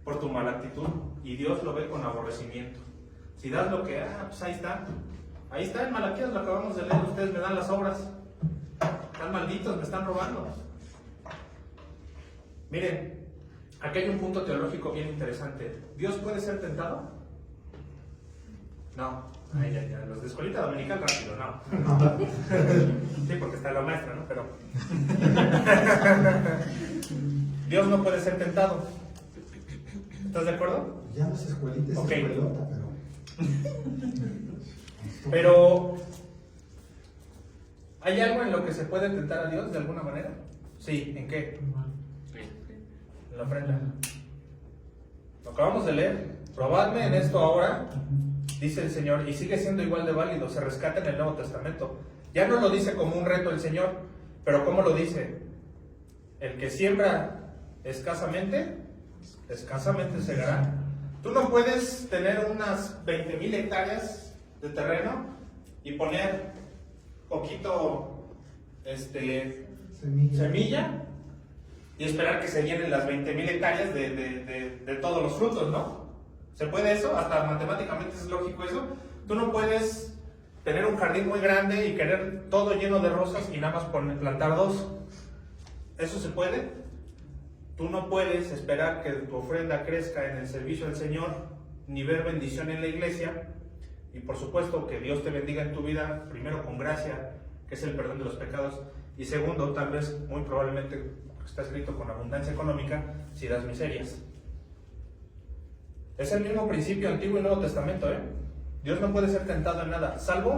Por tu mala actitud. Y Dios lo ve con aborrecimiento. Si das lo que, pues ahí está. Ahí está en Malaquías, lo acabamos de leer. Ustedes me dan las obras. Están malditos, me están robando. Miren, aquí hay un punto teológico bien interesante. ¿Dios puede ser tentado? No. Ya. Los de escuelita dominical rápido, no. Sí, porque está la maestra, ¿no? Pero Dios no puede ser tentado. ¿Estás de acuerdo? Ya no es escuelita, es escuelota, pero ¿hay algo en lo que se puede tentar a Dios de alguna manera? Sí, ¿en qué? En la ofrenda. Lo acabamos de leer. Probadme en esto ahora, dice el Señor, y sigue siendo igual de válido. Se rescata en el Nuevo Testamento. Ya no lo dice como un reto el Señor, pero ¿cómo lo dice? El que siembra escasamente, escasamente segará. Tú no puedes tener unas 20,000 hectáreas de terreno y poner poquito semilla y esperar que se llenen las 20,000 hectáreas de todos los frutos, ¿no? ¿Se puede eso? Hasta matemáticamente es lógico eso. Tú no puedes tener un jardín muy grande y querer todo lleno de rosas y nada más plantar 2. ¿Eso se puede? Tú no puedes esperar que tu ofrenda crezca en el servicio del Señor, ni ver bendición en la iglesia, y por supuesto que Dios te bendiga en tu vida, primero con gracia, que es el perdón de los pecados, y segundo, tal vez, muy probablemente, está escrito con abundancia económica, si das miserias. Es el mismo principio Antiguo y Nuevo Testamento, ¿eh? Dios no puede ser tentado en nada, salvo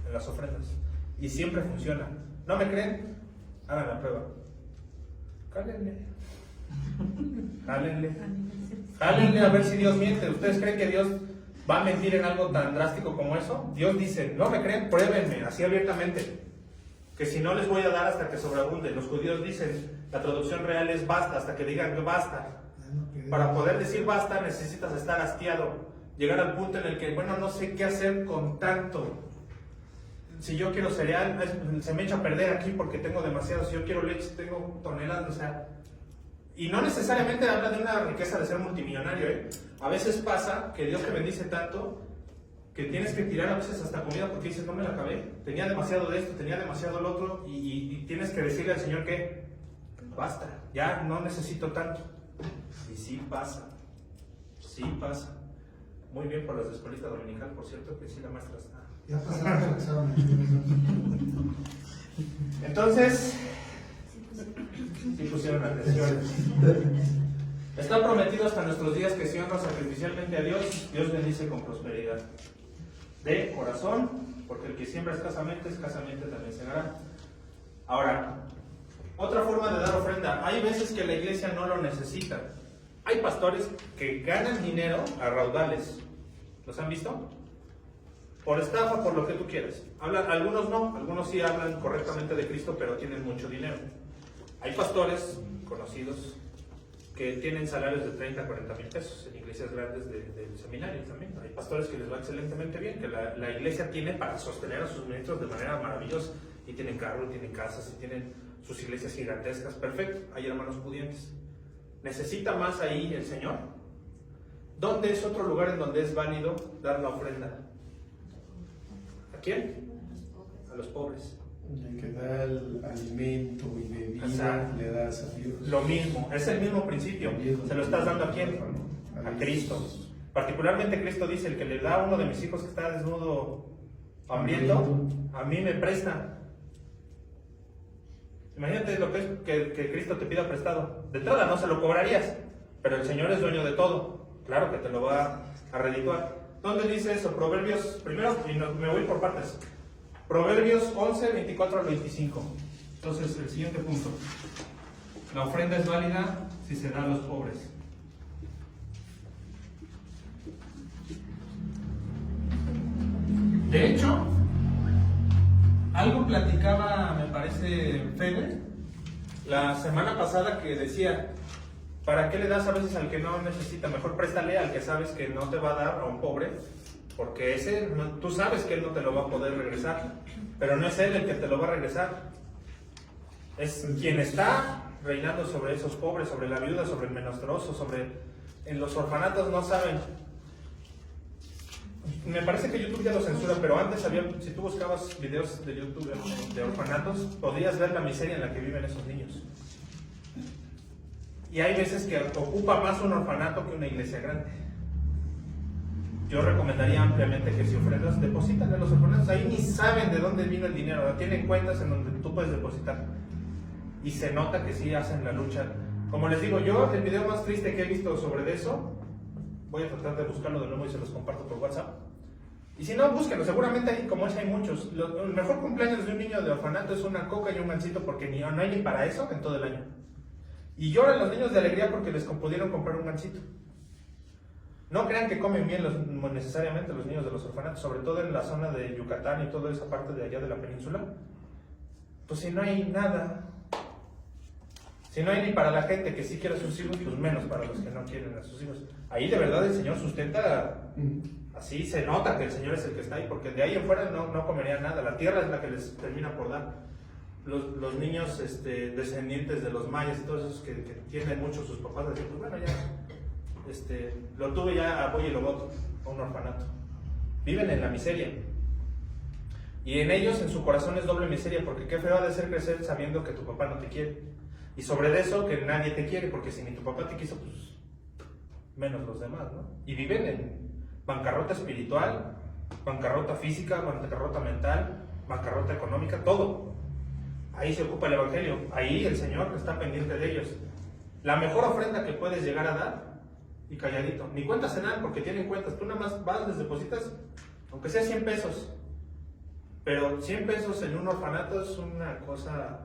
en las ofrendas, y siempre funciona. ¿No me creen? Hagan la prueba. Jálenle a ver si Dios miente. ¿Ustedes creen que Dios va a mentir en algo tan drástico como eso? Dios dice, no me creen, pruébenme, así abiertamente, que si no les voy a dar hasta que sobreabunde. Los judíos dicen, la traducción real es basta, hasta que digan que basta. Para poder decir basta necesitas estar hastiado, llegar al punto en el que, bueno, no sé qué hacer con tanto. Si yo quiero cereal, se me echa a perder aquí porque tengo demasiado. Si yo quiero leche, tengo toneladas, o sea. Y no necesariamente habla de una riqueza de ser multimillonario, ¿eh? A veces pasa que Dios te bendice tanto que tienes que tirar a veces hasta comida porque dices, no me la acabé, tenía demasiado de esto, tenía demasiado del otro, y tienes que decirle al Señor que basta, ya no necesito tanto. Y sí pasa. Muy bien por las de escuelita dominical, por cierto, que sí la maestra está. Ya pasaron el examen. Entonces, sí pusieron atención. Está prometido hasta nuestros días que si honra sacrificialmente a Dios, Dios bendice con prosperidad. De corazón, porque el que siembra escasamente también segará. Ahora, otra forma de dar ofrenda. Hay veces que la iglesia no lo necesita. Hay pastores que ganan dinero a raudales. ¿Los han visto? Por estafa, por lo que tú quieras. Algunos no, algunos sí hablan correctamente de Cristo, pero tienen mucho dinero. Hay pastores conocidos que tienen salarios de 30 a 40 mil pesos en iglesias grandes del seminario también. Hay pastores que les va excelentemente bien, que la iglesia tiene para sostener a sus ministros de manera maravillosa, y tienen carro, y tienen casas, y tienen sus iglesias gigantescas. Perfecto, hay hermanos pudientes. ¿Necesita más ahí el Señor? ¿Dónde es otro lugar en donde es válido dar la ofrenda? ¿A quién? A los pobres. El que da el alimento y bebida, Exacto. le das a Dios. Lo mismo, es el mismo principio. ¿Se lo estás dando a quién? A Cristo. Particularmente Cristo dice, el que le da a uno de mis hijos que está desnudo, hambriento, a mí me presta. Imagínate lo que es que Cristo te pida prestado. De entrada no se lo cobrarías, pero el Señor es dueño de todo. Claro que te lo va a redituar. ¿Dónde dice eso? Proverbios, primero, y me voy por partes. Proverbios 11, 24 al 25. Entonces, el siguiente punto. La ofrenda es válida si se da a los pobres. De hecho, algo platicaba, me parece, Fede, la semana pasada, que decía, ¿para qué le das a veces al que no necesita? Mejor préstale al que sabes que no te va a dar, a un pobre, porque ese, tú sabes que él no te lo va a poder regresar, pero no es él el que te lo va a regresar. Es quien está reinando sobre esos pobres, sobre la viuda, sobre el menostroso, en los orfanatos no saben. Me parece que YouTube ya lo censura, pero antes había, si tú buscabas videos de YouTube de orfanatos, podrías ver la miseria en la que viven esos niños. Y hay veces que ocupa más un orfanato que una iglesia grande. Yo recomendaría ampliamente que si ofrendas, deposítale a los orfanatos. Ahí ni saben de dónde vino el dinero, tienen cuentas en donde tú puedes depositar. Y se nota que sí hacen la lucha. Como les digo, yo el video más triste que he visto sobre eso, voy a tratar de buscarlo de nuevo y se los comparto por WhatsApp. Y si no, búsquenlo, seguramente hay, como ese hay muchos. El mejor cumpleaños de un niño de orfanato es una coca y un gansito, porque no hay ni para eso en todo el año. Y lloran los niños de alegría porque les pudieron comprar un gansito. No crean que comen bien necesariamente los niños de los orfanatos, sobre todo en la zona de Yucatán y toda esa parte de allá de la península. Pues si no hay nada, si no hay ni para la gente que sí quiere a sus hijos, pues menos para los que no quieren a sus hijos. Ahí de verdad el Señor sustenta, así se nota que el Señor es el que está ahí, porque de ahí en fuera no comerían nada, la tierra es la que les termina por dar. Los niños descendientes de los mayas y todos esos que tienen mucho sus papás, decían, pues bueno, ya lo tuve, ya voy y lo boto a un orfanato. Viven en la miseria. Y en ellos, en su corazón, es doble miseria, porque qué feo ha de ser crecer sabiendo que tu papá no te quiere. Y sobre eso, que nadie te quiere, porque si ni tu papá te quiso, pues menos los demás, ¿no? Y viven en bancarrota espiritual, bancarrota física, bancarrota mental, bancarrota económica, todo. Ahí se ocupa el Evangelio, ahí el Señor está pendiente de ellos. La mejor ofrenda que puedes llegar a dar, y calladito, ni cuentas se dan porque tienen cuentas, tú nada más vas, les depositas, aunque sea 100 pesos, pero 100 pesos en un orfanato es una cosa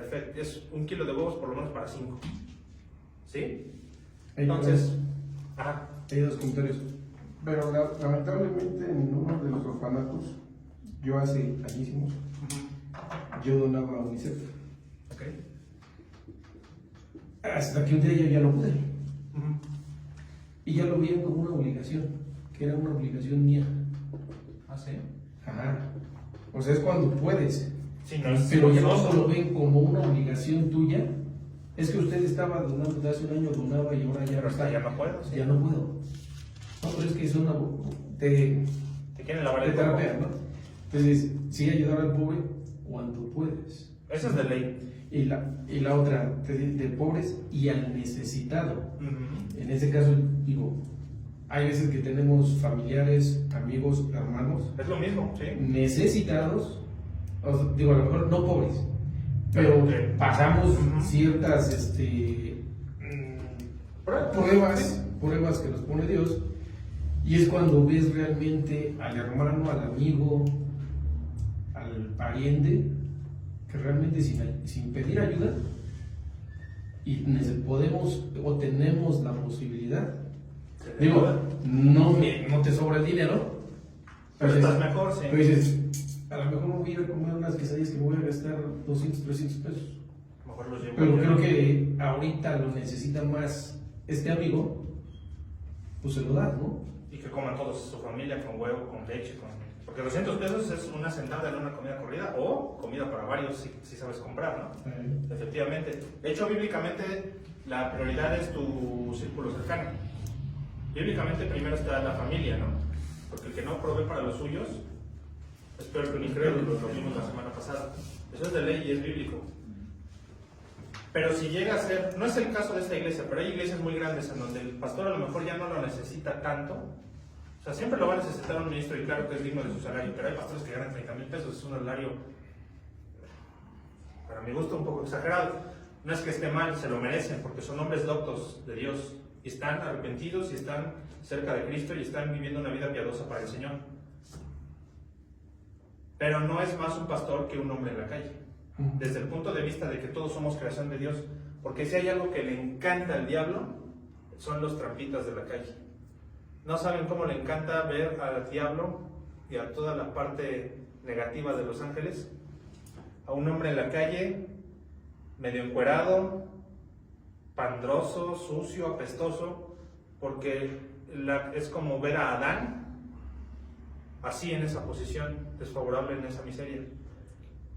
Perfecto, es 1 kilo de huevos por lo menos para 5. ¿Sí? Hay Entonces, ajá. Hay 2 comentarios. Pero lamentablemente en uno de los orfanatos, yo hace añísimos, yo donaba a UNICEF. Ok. Hasta que un día yo ya no pude. Y ya lo vieron como una obligación, que era una obligación mía. ¿Ah, sí? Ajá. O sea, es cuando puedes. Sí, no es Pero ya forzoso. no lo ven como una obligación tuya. Es que usted estaba donando desde hace un año, donaba y ahora ya Pero no está. ya no puedo, sí. Ya no puedo. No, pero es que es una. Te quieren lavar el terapean, coco. ¿no? Entonces, sí, ayudar al pobre cuando puedes. Eso es de ley. Y la otra, de pobres y al necesitado. Ujú. En ese caso, digo, hay veces que tenemos familiares, amigos, hermanos Es lo mismo, sí. necesitados, o sea, digo, a lo mejor no pobres, pero Ok. pasamos Ujú. ciertas pruebas que nos pone Dios, y es cuando ves realmente al hermano, al amigo, al pariente, que realmente sin pedir ayuda, y podemos o tenemos la posibilidad. Digo, no te sobra el dinero, Pero dices- estás mejor, sí. pero dices, a lo mejor me voy a ir a comer unas quesadillas que me voy a gastar 200, 300 pesos. Mejor los llevo Pero yo. creo que ahorita lo necesita más este amigo, pues se lo das, ¿no? Y que coman todos su familia con huevo, con leche, porque 200 pesos es una sentada en una comida corrida o comida para varios si sabes comprar, ¿no? Efectivamente. De hecho, bíblicamente, la prioridad es tu círculo cercano. Bíblicamente, primero está la familia, ¿no? Porque el que no provee para los suyos es peor que un incrédulo, lo vimos la semana pasada. Eso es de ley y es bíblico. Pero si llega a ser, no es el caso de esta iglesia, pero hay iglesias muy grandes en donde el pastor a lo mejor ya no lo necesita tanto. O sea, siempre lo va a necesitar un ministro y claro que es digno de su salario, pero hay pastores que ganan 30,000 pesos, es un salario, para mi gusto, un poco exagerado. No es que esté mal, se lo merecen porque son hombres doctos de Dios y están arrepentidos y están cerca de Cristo y están viviendo una vida piadosa para el Señor. Pero no es más un pastor que un hombre en la calle, desde el punto de vista de que todos somos creación de Dios, porque si hay algo que le encanta al diablo, son los trampitas de la calle. No saben cómo le encanta ver al diablo y a toda la parte negativa de los ángeles, a un hombre en la calle, medio encuerado, pandroso, sucio, apestoso, porque es como ver a Adán así en esa posición, desfavorable en esa miseria.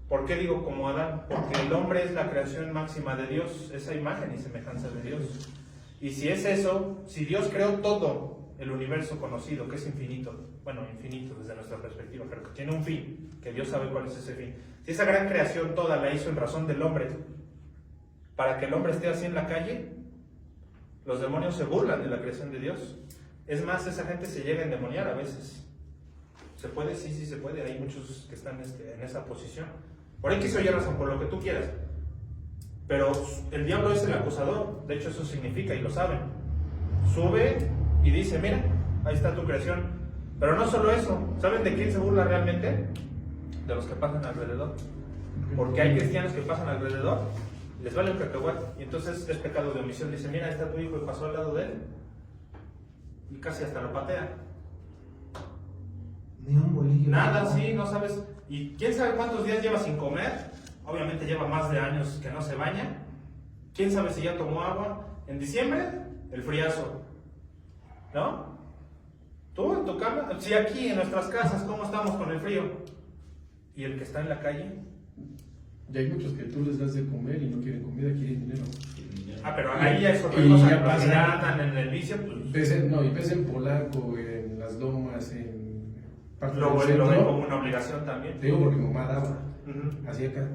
¿Por qué digo como Adán? Porque el hombre es la creación máxima de Dios, esa imagen y semejanza de Dios. Y si es eso, si Dios creó todo el universo conocido, que es infinito, bueno, infinito desde nuestra perspectiva, pero que tiene un fin, que Dios sabe cuál es ese fin. Si esa gran creación toda la hizo en razón del hombre, para que el hombre esté así en la calle, los demonios se burlan de la creación de Dios. Es más, esa gente se llega a endemoniar a veces. ¿Se puede? Sí, sí se puede. Hay muchos que están en esa posición. Por ahí quiso oye razón, por lo que tú quieras. Pero el diablo es el acusador. De hecho, eso significa, y lo saben. Sube y dice, mira, ahí está tu creación. Pero no solo eso. ¿Saben de quién se burla realmente? De los que pasan alrededor. Porque hay cristianos que pasan alrededor, les vale el cacahuate, y entonces es pecado de omisión. Dice, mira, ahí está tu hijo y pasó al lado de él. Y casi hasta lo patea. Ni un bolillo. Nada, sí, no sabes. ¿Y quién sabe cuántos días lleva sin comer? Obviamente lleva más de años que no se baña. ¿Quién sabe si ya tomó agua? En diciembre, el friazo. ¿No? Tú en tu cama, si aquí en nuestras casas, ¿cómo estamos con el frío? ¿Y el que está en la calle? Y hay muchos que tú les das de comer y no quieren comida, quieren dinero. Ah, pero ahí ya es otra Y cosa. ya Los pasa. que andan en el vicio, pues Y ves en Polaco, en Las Lomas, en parte lo del ven centro. como una obligación también. Te digo porque mi mamá daba, Ujú. así acá.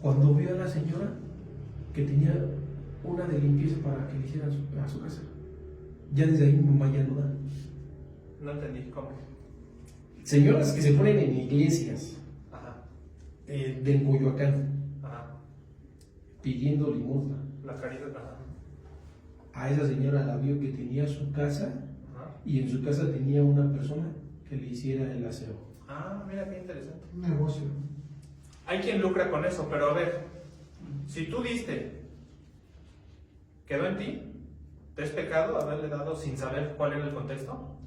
Cuando vio a la señora que tenía una de limpieza para que le hicieran a su casa, ya desde ahí mi mamá ya no da. No entendí cómo. Señoras que se ponen en iglesias Ajá, del Coyoacán ajá. pidiendo limosna. La caridad, ajá. A esa señora la vio que tenía su casa Ajá. y en su casa tenía una persona que le hiciera el aseo. Ah, mira qué interesante. Un negocio. Hay quien lucra con eso, pero a ver, Si tú diste, quedó en ti, ¿te es pecado haberle dado sin saber cuál era el contexto?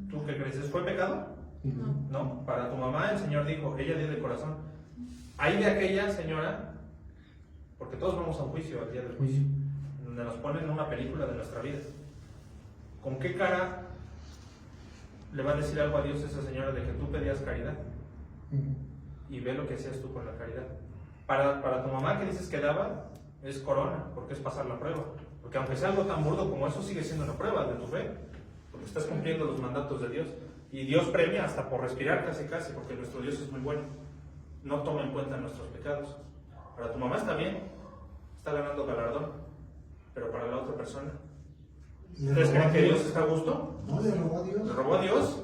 ¿Tú qué crees? ¿Fue pecado? No, para tu mamá el Señor dijo, ella dio de corazón. Hay de aquella señora, porque todos vamos a un juicio al día del juicio, donde nos ponen una película de nuestra vida. ¿Con qué cara le va a decir algo a Dios esa señora de que tú pedías caridad? Y ve lo que hacías tú con la caridad. Para tu mamá que dices que daba, es corona, porque es pasar la prueba. Porque aunque sea algo tan burdo como eso, sigue siendo una prueba de tu fe, porque estás cumpliendo los mandatos de Dios. Y Dios premia hasta por respirar casi, porque nuestro Dios es muy bueno. No toma en cuenta nuestros pecados. Para tu mamá está bien, está ganando galardón, pero para la otra persona, ¿ustedes creen que Dios está a gusto? No, le robó a Dios. Le robó a Dios,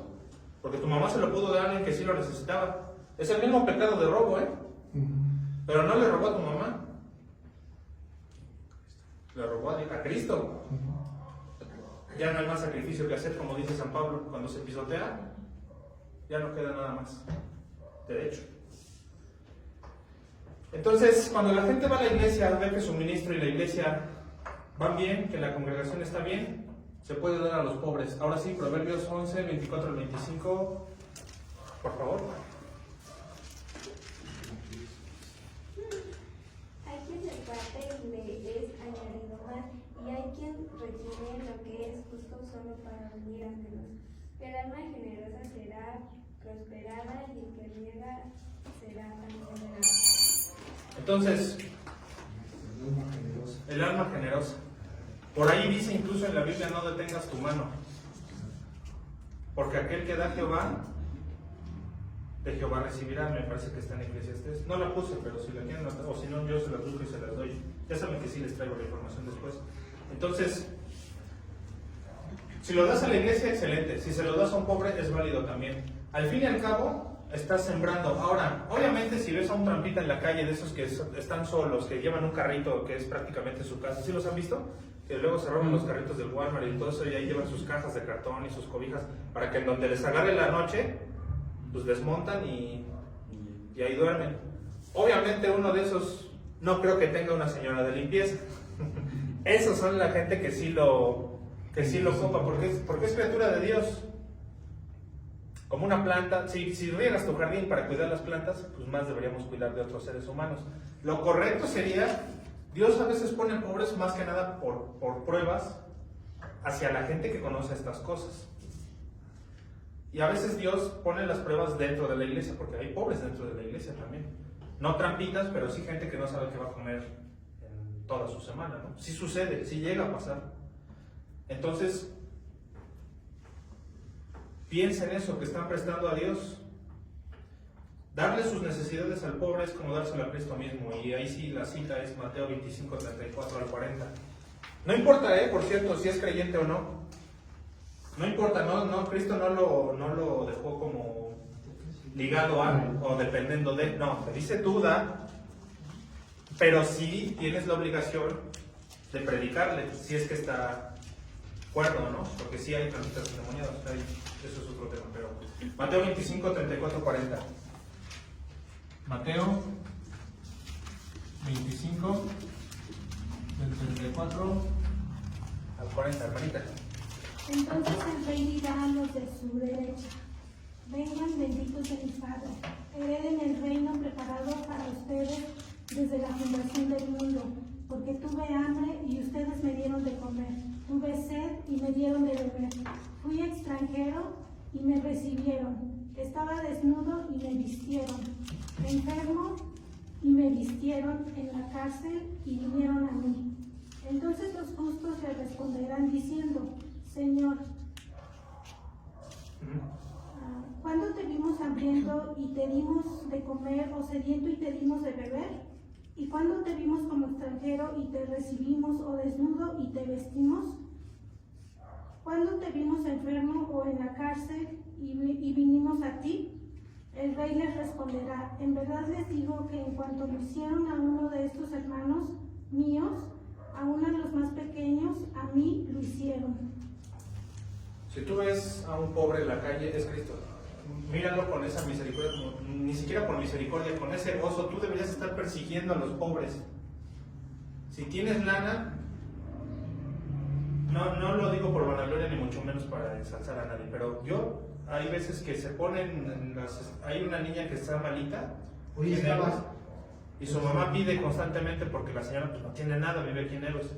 porque tu mamá se lo pudo dar a alguien que sí lo necesitaba. Es el mismo pecado de robo, pero no le robó a tu mamá, le robó a Cristo. Ya no hay más sacrificio que hacer, como dice San Pablo, cuando se pisotea, ya no queda nada más, derecho. Entonces, cuando la gente va a la iglesia, ve que su ministro y la iglesia van bien, que la congregación está bien, se puede dar a los pobres. Ahora sí, Proverbios 11, 24 al 25, por favor. Hay quien se parte y le es añadido más, y hay quien retiene lo que es justo solo para venir a menos. El alma generosa será prosperada y el que riega será también generado. Entonces, el alma generosa. Por ahí dice incluso en la Biblia, no detengas tu mano, porque aquel que da Jehová, de Jehová recibirá. Me parece que está en Eclesiastés. No la puse, pero si la quieren, o si no, yo se las busco y se las doy. Ya saben que sí les traigo la información después. Entonces, si lo das a la iglesia, excelente. Si se lo das a un pobre, es válido también. Al fin y al cabo, estás sembrando. Ahora, obviamente, si ves a un trampita en la calle, de esos que están solos, que llevan un carrito que es prácticamente su casa, ¿sí los han visto? Que luego se roban los carritos del Walmart y todo eso, y ahí llevan sus cajas de cartón y sus cobijas, para que en donde les agarre la noche, pues desmontan y ahí duermen. Obviamente uno de esos no creo que tenga una señora de limpieza. Esos son la gente que sí lo ocupa, porque es criatura de Dios. Como una planta, si riegas tu jardín para cuidar las plantas, pues más deberíamos cuidar de otros seres humanos. Lo correcto sería, Dios a veces pone pobres más que nada por pruebas hacia la gente que conoce estas cosas. Y a veces Dios pone las pruebas dentro de la iglesia, porque hay pobres dentro de la iglesia también. No trampitas, pero sí gente que no sabe qué va a comer en toda su semana, ¿no? Sí sucede, sí llega a pasar. Entonces, piensa en eso, que están prestando a Dios. Darle sus necesidades al pobre es como dárselo a Cristo mismo. Y ahí sí la cita es Mateo 25, 34 al 40. No importa, por cierto, si es creyente o no. No importa, Cristo no lo dejó como ligado a o dependiendo de. No, te dice tú da, pero sí tienes la obligación de predicarle, si es que está cuerdo, ¿no? Porque sí hay transitas endemoniados, eso es otro tema, pero Mateo 25, 34, 40. Mateo 25, del 34 al 40, hermanita. Entonces el rey dirá a los de su derecha: vengan benditos de mi Padre, hereden el reino preparado para ustedes desde la fundación del mundo, porque tuve hambre y ustedes me dieron de comer, tuve sed y me dieron de beber, fui extranjero y me recibieron, estaba desnudo y me vistieron, enfermo y me vistieron, en la cárcel y vinieron a mí. Entonces los justos le responderán diciendo: Señor, ¿cuándo te vimos hambriento y te dimos de comer, o sediento y te dimos de beber? ¿Y cuándo te vimos como extranjero y te recibimos, o desnudo y te vestimos? ¿Cuándo te vimos enfermo o en la cárcel y vinimos a ti? El rey les responderá: en verdad les digo que en cuanto lo hicieron a uno de estos hermanos míos, a uno de los más pequeños, a mí lo hicieron. Si tú ves a un pobre en la calle, es Cristo. Míralo con esa misericordia, ni siquiera con misericordia, con ese gozo. Tú deberías estar persiguiendo a los pobres. Si tienes lana, no lo digo por vanagloria ni mucho menos para ensalzar a nadie, pero hay veces que se ponen, hay una niña que está malita, Oye, estaba... y su mamá pide constantemente porque la señora pues, no tiene nada, vive aquí en Héroes.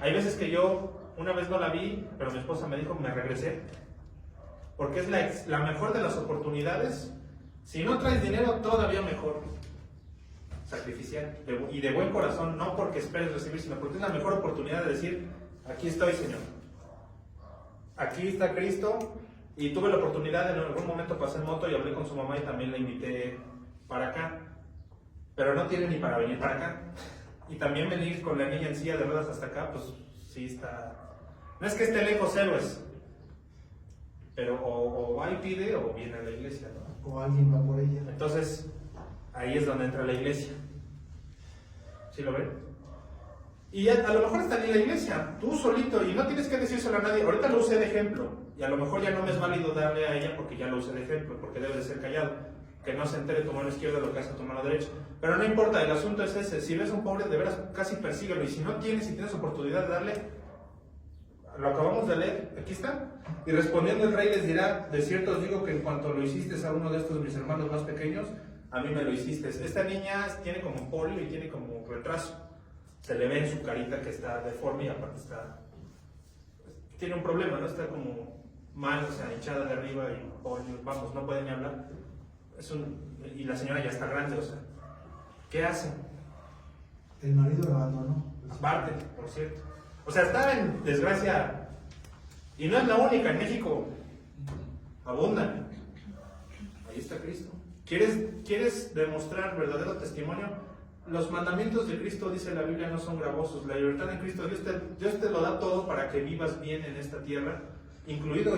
Hay veces que yo, una vez no la vi, pero mi esposa me dijo, me regresé, porque es la mejor de las oportunidades. Si no traes dinero, todavía mejor. Sacrificial y de buen corazón, no porque esperes recibir, sino porque es la mejor oportunidad de decir, aquí estoy, Señor. Aquí está Cristo. Y tuve la oportunidad, en algún momento pasé en moto y hablé con su mamá y también la invité para acá. Pero no tiene ni para venir para acá. Y también venir con la niña en silla de ruedas hasta acá, pues sí está... No es que esté lejos, Héroes. Pero o va y pide o viene a la iglesia, ¿no? O alguien va por ella. Entonces, ahí es donde entra la iglesia. ¿Sí lo ven? Y a lo mejor está en la iglesia, tú solito, y no tienes que decírselo a nadie. Ahorita lo usé de ejemplo, y a lo mejor ya no me es válido darle a ella porque ya lo usé de ejemplo, porque debe de ser callado. Que no se entere tu mano izquierda lo que hace tu mano derecha. Pero no importa, el asunto es ese. Si ves a un pobre, de veras, casi persíguelo. Y si no tienes, si tienes oportunidad de darle, lo acabamos de leer, aquí está. Y respondiendo el rey les dirá, de cierto os digo que en cuanto lo hiciste a uno de estos mis hermanos más pequeños, a mí me lo hiciste. Esta niña tiene como polio y tiene como retraso. Se le ve en su carita que está deforme y aparte tiene un problema, ¿no? Está como mal, o sea, hinchada de arriba y polio, vamos, no puede ni hablar. Y la señora ya está grande, o sea, ¿qué hace? El marido la abandonó. Aparte, por cierto. O sea, está en desgracia. Y no es la única, en México abundan. Ahí está Cristo. ¿Quieres demostrar verdadero testimonio? Los mandamientos de Cristo, dice la Biblia, no son gravosos. La libertad en Cristo, Dios te lo da todo para que vivas bien en esta tierra, incluido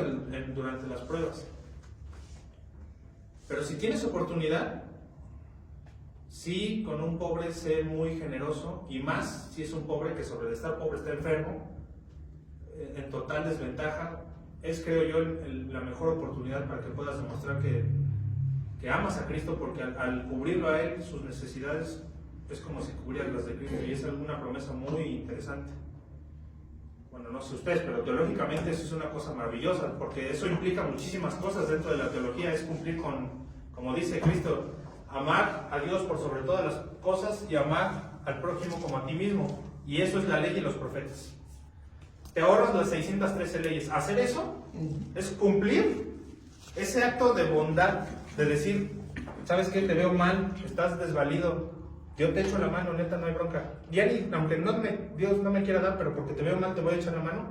durante las pruebas. Pero si tienes oportunidad, sí, con un pobre sé muy generoso, y más si es un pobre que sobre el estar pobre está enfermo, en total desventaja. Es, creo yo, la mejor oportunidad para que puedas demostrar que amas a Cristo, porque al cubrirlo a Él, sus necesidades, es como si cubrieras las de Cristo, y es una promesa muy interesante. Bueno, no sé ustedes, pero teológicamente eso es una cosa maravillosa, porque eso implica muchísimas cosas dentro de la teología. Es cumplir con, como dice Cristo, amar a Dios por sobre todas las cosas y amar al prójimo como a ti mismo. Y eso es la ley y los profetas. Te ahorras las 613 leyes. Hacer eso es cumplir ese acto de bondad, de decir, ¿sabes qué? Te veo mal, estás desvalido, yo te echo la mano, neta, no hay bronca. Ya ni, aunque Dios no me quiera dar, pero porque te veo mal te voy a echar la mano.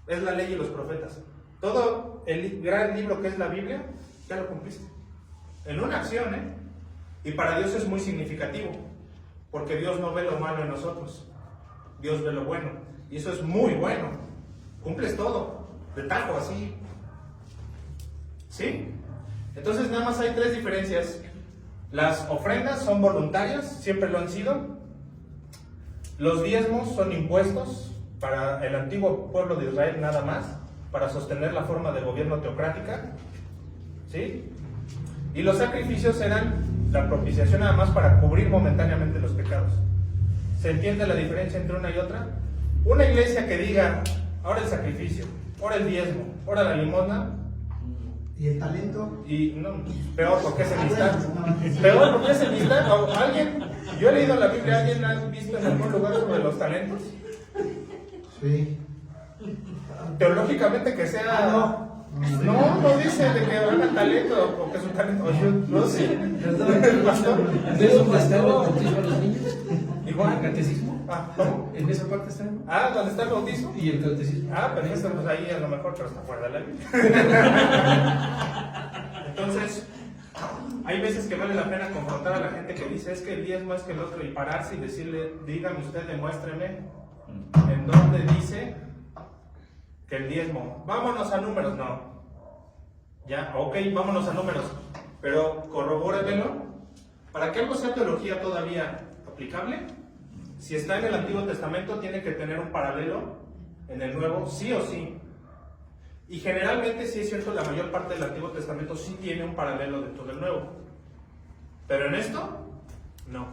Es la ley y los profetas. Todo el gran libro que es la Biblia, ya lo cumpliste. En una acción, ¿eh? Y para Dios es muy significativo, porque Dios no ve lo malo en nosotros, Dios ve lo bueno, y eso es muy bueno. Cumples todo, de tajo, así. ¿Sí? Entonces nada más hay 3 diferencias. Las ofrendas son voluntarias, siempre lo han sido. Los diezmos son impuestos para el antiguo pueblo de Israel nada más, para sostener la forma de gobierno teocrática. ¿Sí? Y los sacrificios eran la propiciación nada más para cubrir momentáneamente los pecados. ¿Se entiende la diferencia entre una y otra? Una iglesia que diga, ahora el sacrificio, ahora el diezmo, ahora la limosna. ¿Y el talento? Y no, peor porque es enlistar. Peor porque es enlistar. ¿Alguien? Yo he leído la Biblia, ¿alguien ha visto en algún lugar sobre los talentos? Sí. Teológicamente que sea... No dice de que haga talento o que su talento. Yo no sé. ¿El pastor? ¿De eso está el bautismo a los niños? Igual. ¿El catecismo? ¿Cómo? ¿En esa parte está? ¿Dónde está el bautismo? ¿Y el catecismo? Pero estamos ahí a lo mejor, pero está fuera de la Biblia. Entonces, hay veces que vale la pena confrontar a la gente que dice, es que el diezmo es que el otro, y pararse y decirle, dígame usted, demuéstreme en dónde dice que el diezmo, vámonos a números, no. Ya, ok, vámonos a números, pero corrobóremelo. Para que algo sea teología todavía aplicable, si está en el Antiguo Testamento, tiene que tener un paralelo en el Nuevo, sí o sí. Y generalmente, sí es cierto, la mayor parte del Antiguo Testamento sí tiene un paralelo dentro del Nuevo. Pero en esto, no.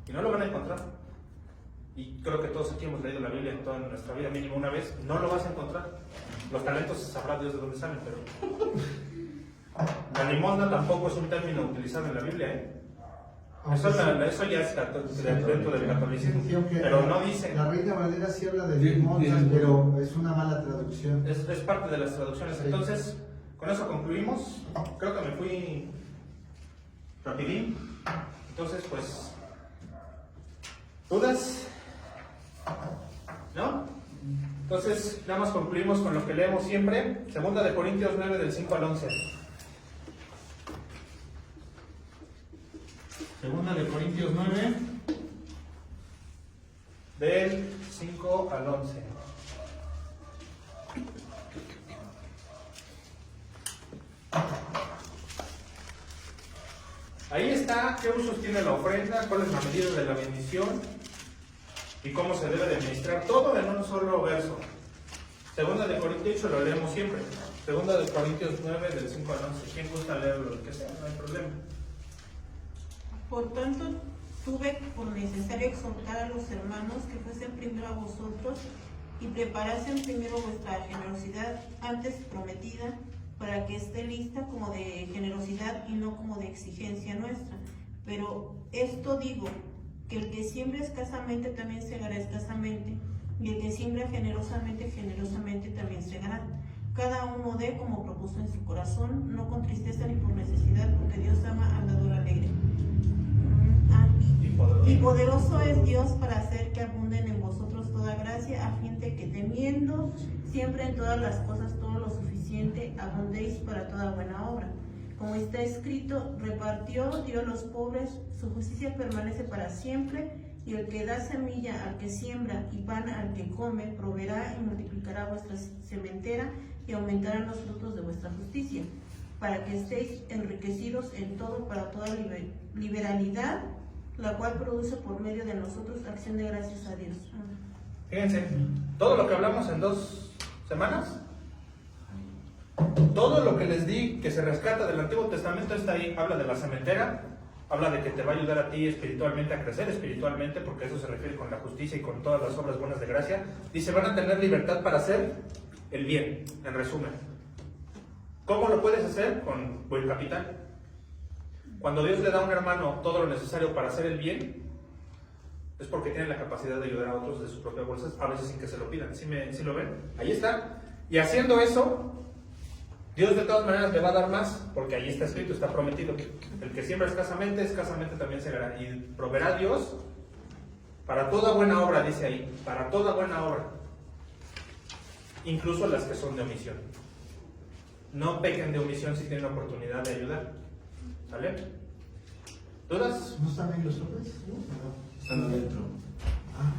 Y no lo van a encontrar. y creo que todos aquí hemos leído la Biblia en toda nuestra vida mínimo una vez, no lo vas a encontrar. Los talentos sabrá Dios de dónde salen, pero la limosna tampoco es un término utilizado en la Biblia, ¿eh? Eso ya es dentro del catolicismo, Sí, aunque pero no dice. La Reina Valera sí habla de Sí, limosna, sí. pero es una mala traducción. Es parte de las traducciones. Sí. Entonces, con eso concluimos. Creo que me fui rapidín. Entonces, pues, ¿dudas? ¿No? Entonces, nada más concluimos con lo que leemos siempre. Segunda de Corintios 9, del 5 al 11. Segunda de Corintios 9, del 5 al 11. Ahí está qué usos tiene la ofrenda, cuál es la medida de la bendición y cómo se debe de administrar, todo en un solo verso. Segunda de Corintios, lo leemos siempre. Segunda de Corintios 9, del 5 al 11. ¿Quién gusta leerlo? El que sea, no hay problema. Por tanto, tuve por necesario exhortar a los hermanos que fuesen primero a vosotros y preparasen primero vuestra generosidad antes prometida, para que esté lista como de generosidad y no como de exigencia nuestra. Pero esto digo, que el que siembra escasamente también segará escasamente, y el que siembra generosamente, generosamente también segará. Cada uno dé como propuso en su corazón, no con tristeza ni por necesidad, porque Dios ama al dador alegre. Y poderoso es Dios para hacer que abunden en vosotros toda gracia, a fin de que temiendo siempre en todas las cosas todo lo suficiente, abundéis para toda buena obra. Como está escrito, repartió, dio a los pobres, su justicia permanece para siempre, y el que da semilla al que siembra y pan al que come, proveerá y multiplicará vuestra sementera y aumentarán los frutos de vuestra justicia, para que estéis enriquecidos en todo para toda liberalidad, la cual produce por medio de nosotros acción de gracias a Dios. Fíjense, todo lo que hablamos en 2 semanas, todo lo que les di que se rescata del Antiguo Testamento está ahí. Habla de la cementera, habla de que te va a ayudar a ti espiritualmente a crecer espiritualmente, porque eso se refiere con la justicia y con todas las obras buenas de gracia. Dice, van a tener libertad para hacer el bien, en resumen. ¿Cómo lo puedes hacer? Con buen capital. Cuando Dios le da a un hermano todo lo necesario para hacer el bien, es porque tiene la capacidad de ayudar a otros de sus propias bolsas, a veces sin que se lo pidan. ¿Sí lo ven? Ahí está. Y haciendo eso, Dios de todas maneras le va a dar más, porque ahí está escrito, está prometido. El que siembra escasamente, escasamente también segará. Y proveerá Dios para toda buena obra, dice ahí, para toda buena obra. Incluso las que son de omisión. No pequen de omisión si tienen la oportunidad de ayudar. ¿Sale? ¿Dudas? ¿No están ahí los hombres? Están adentro. Ah,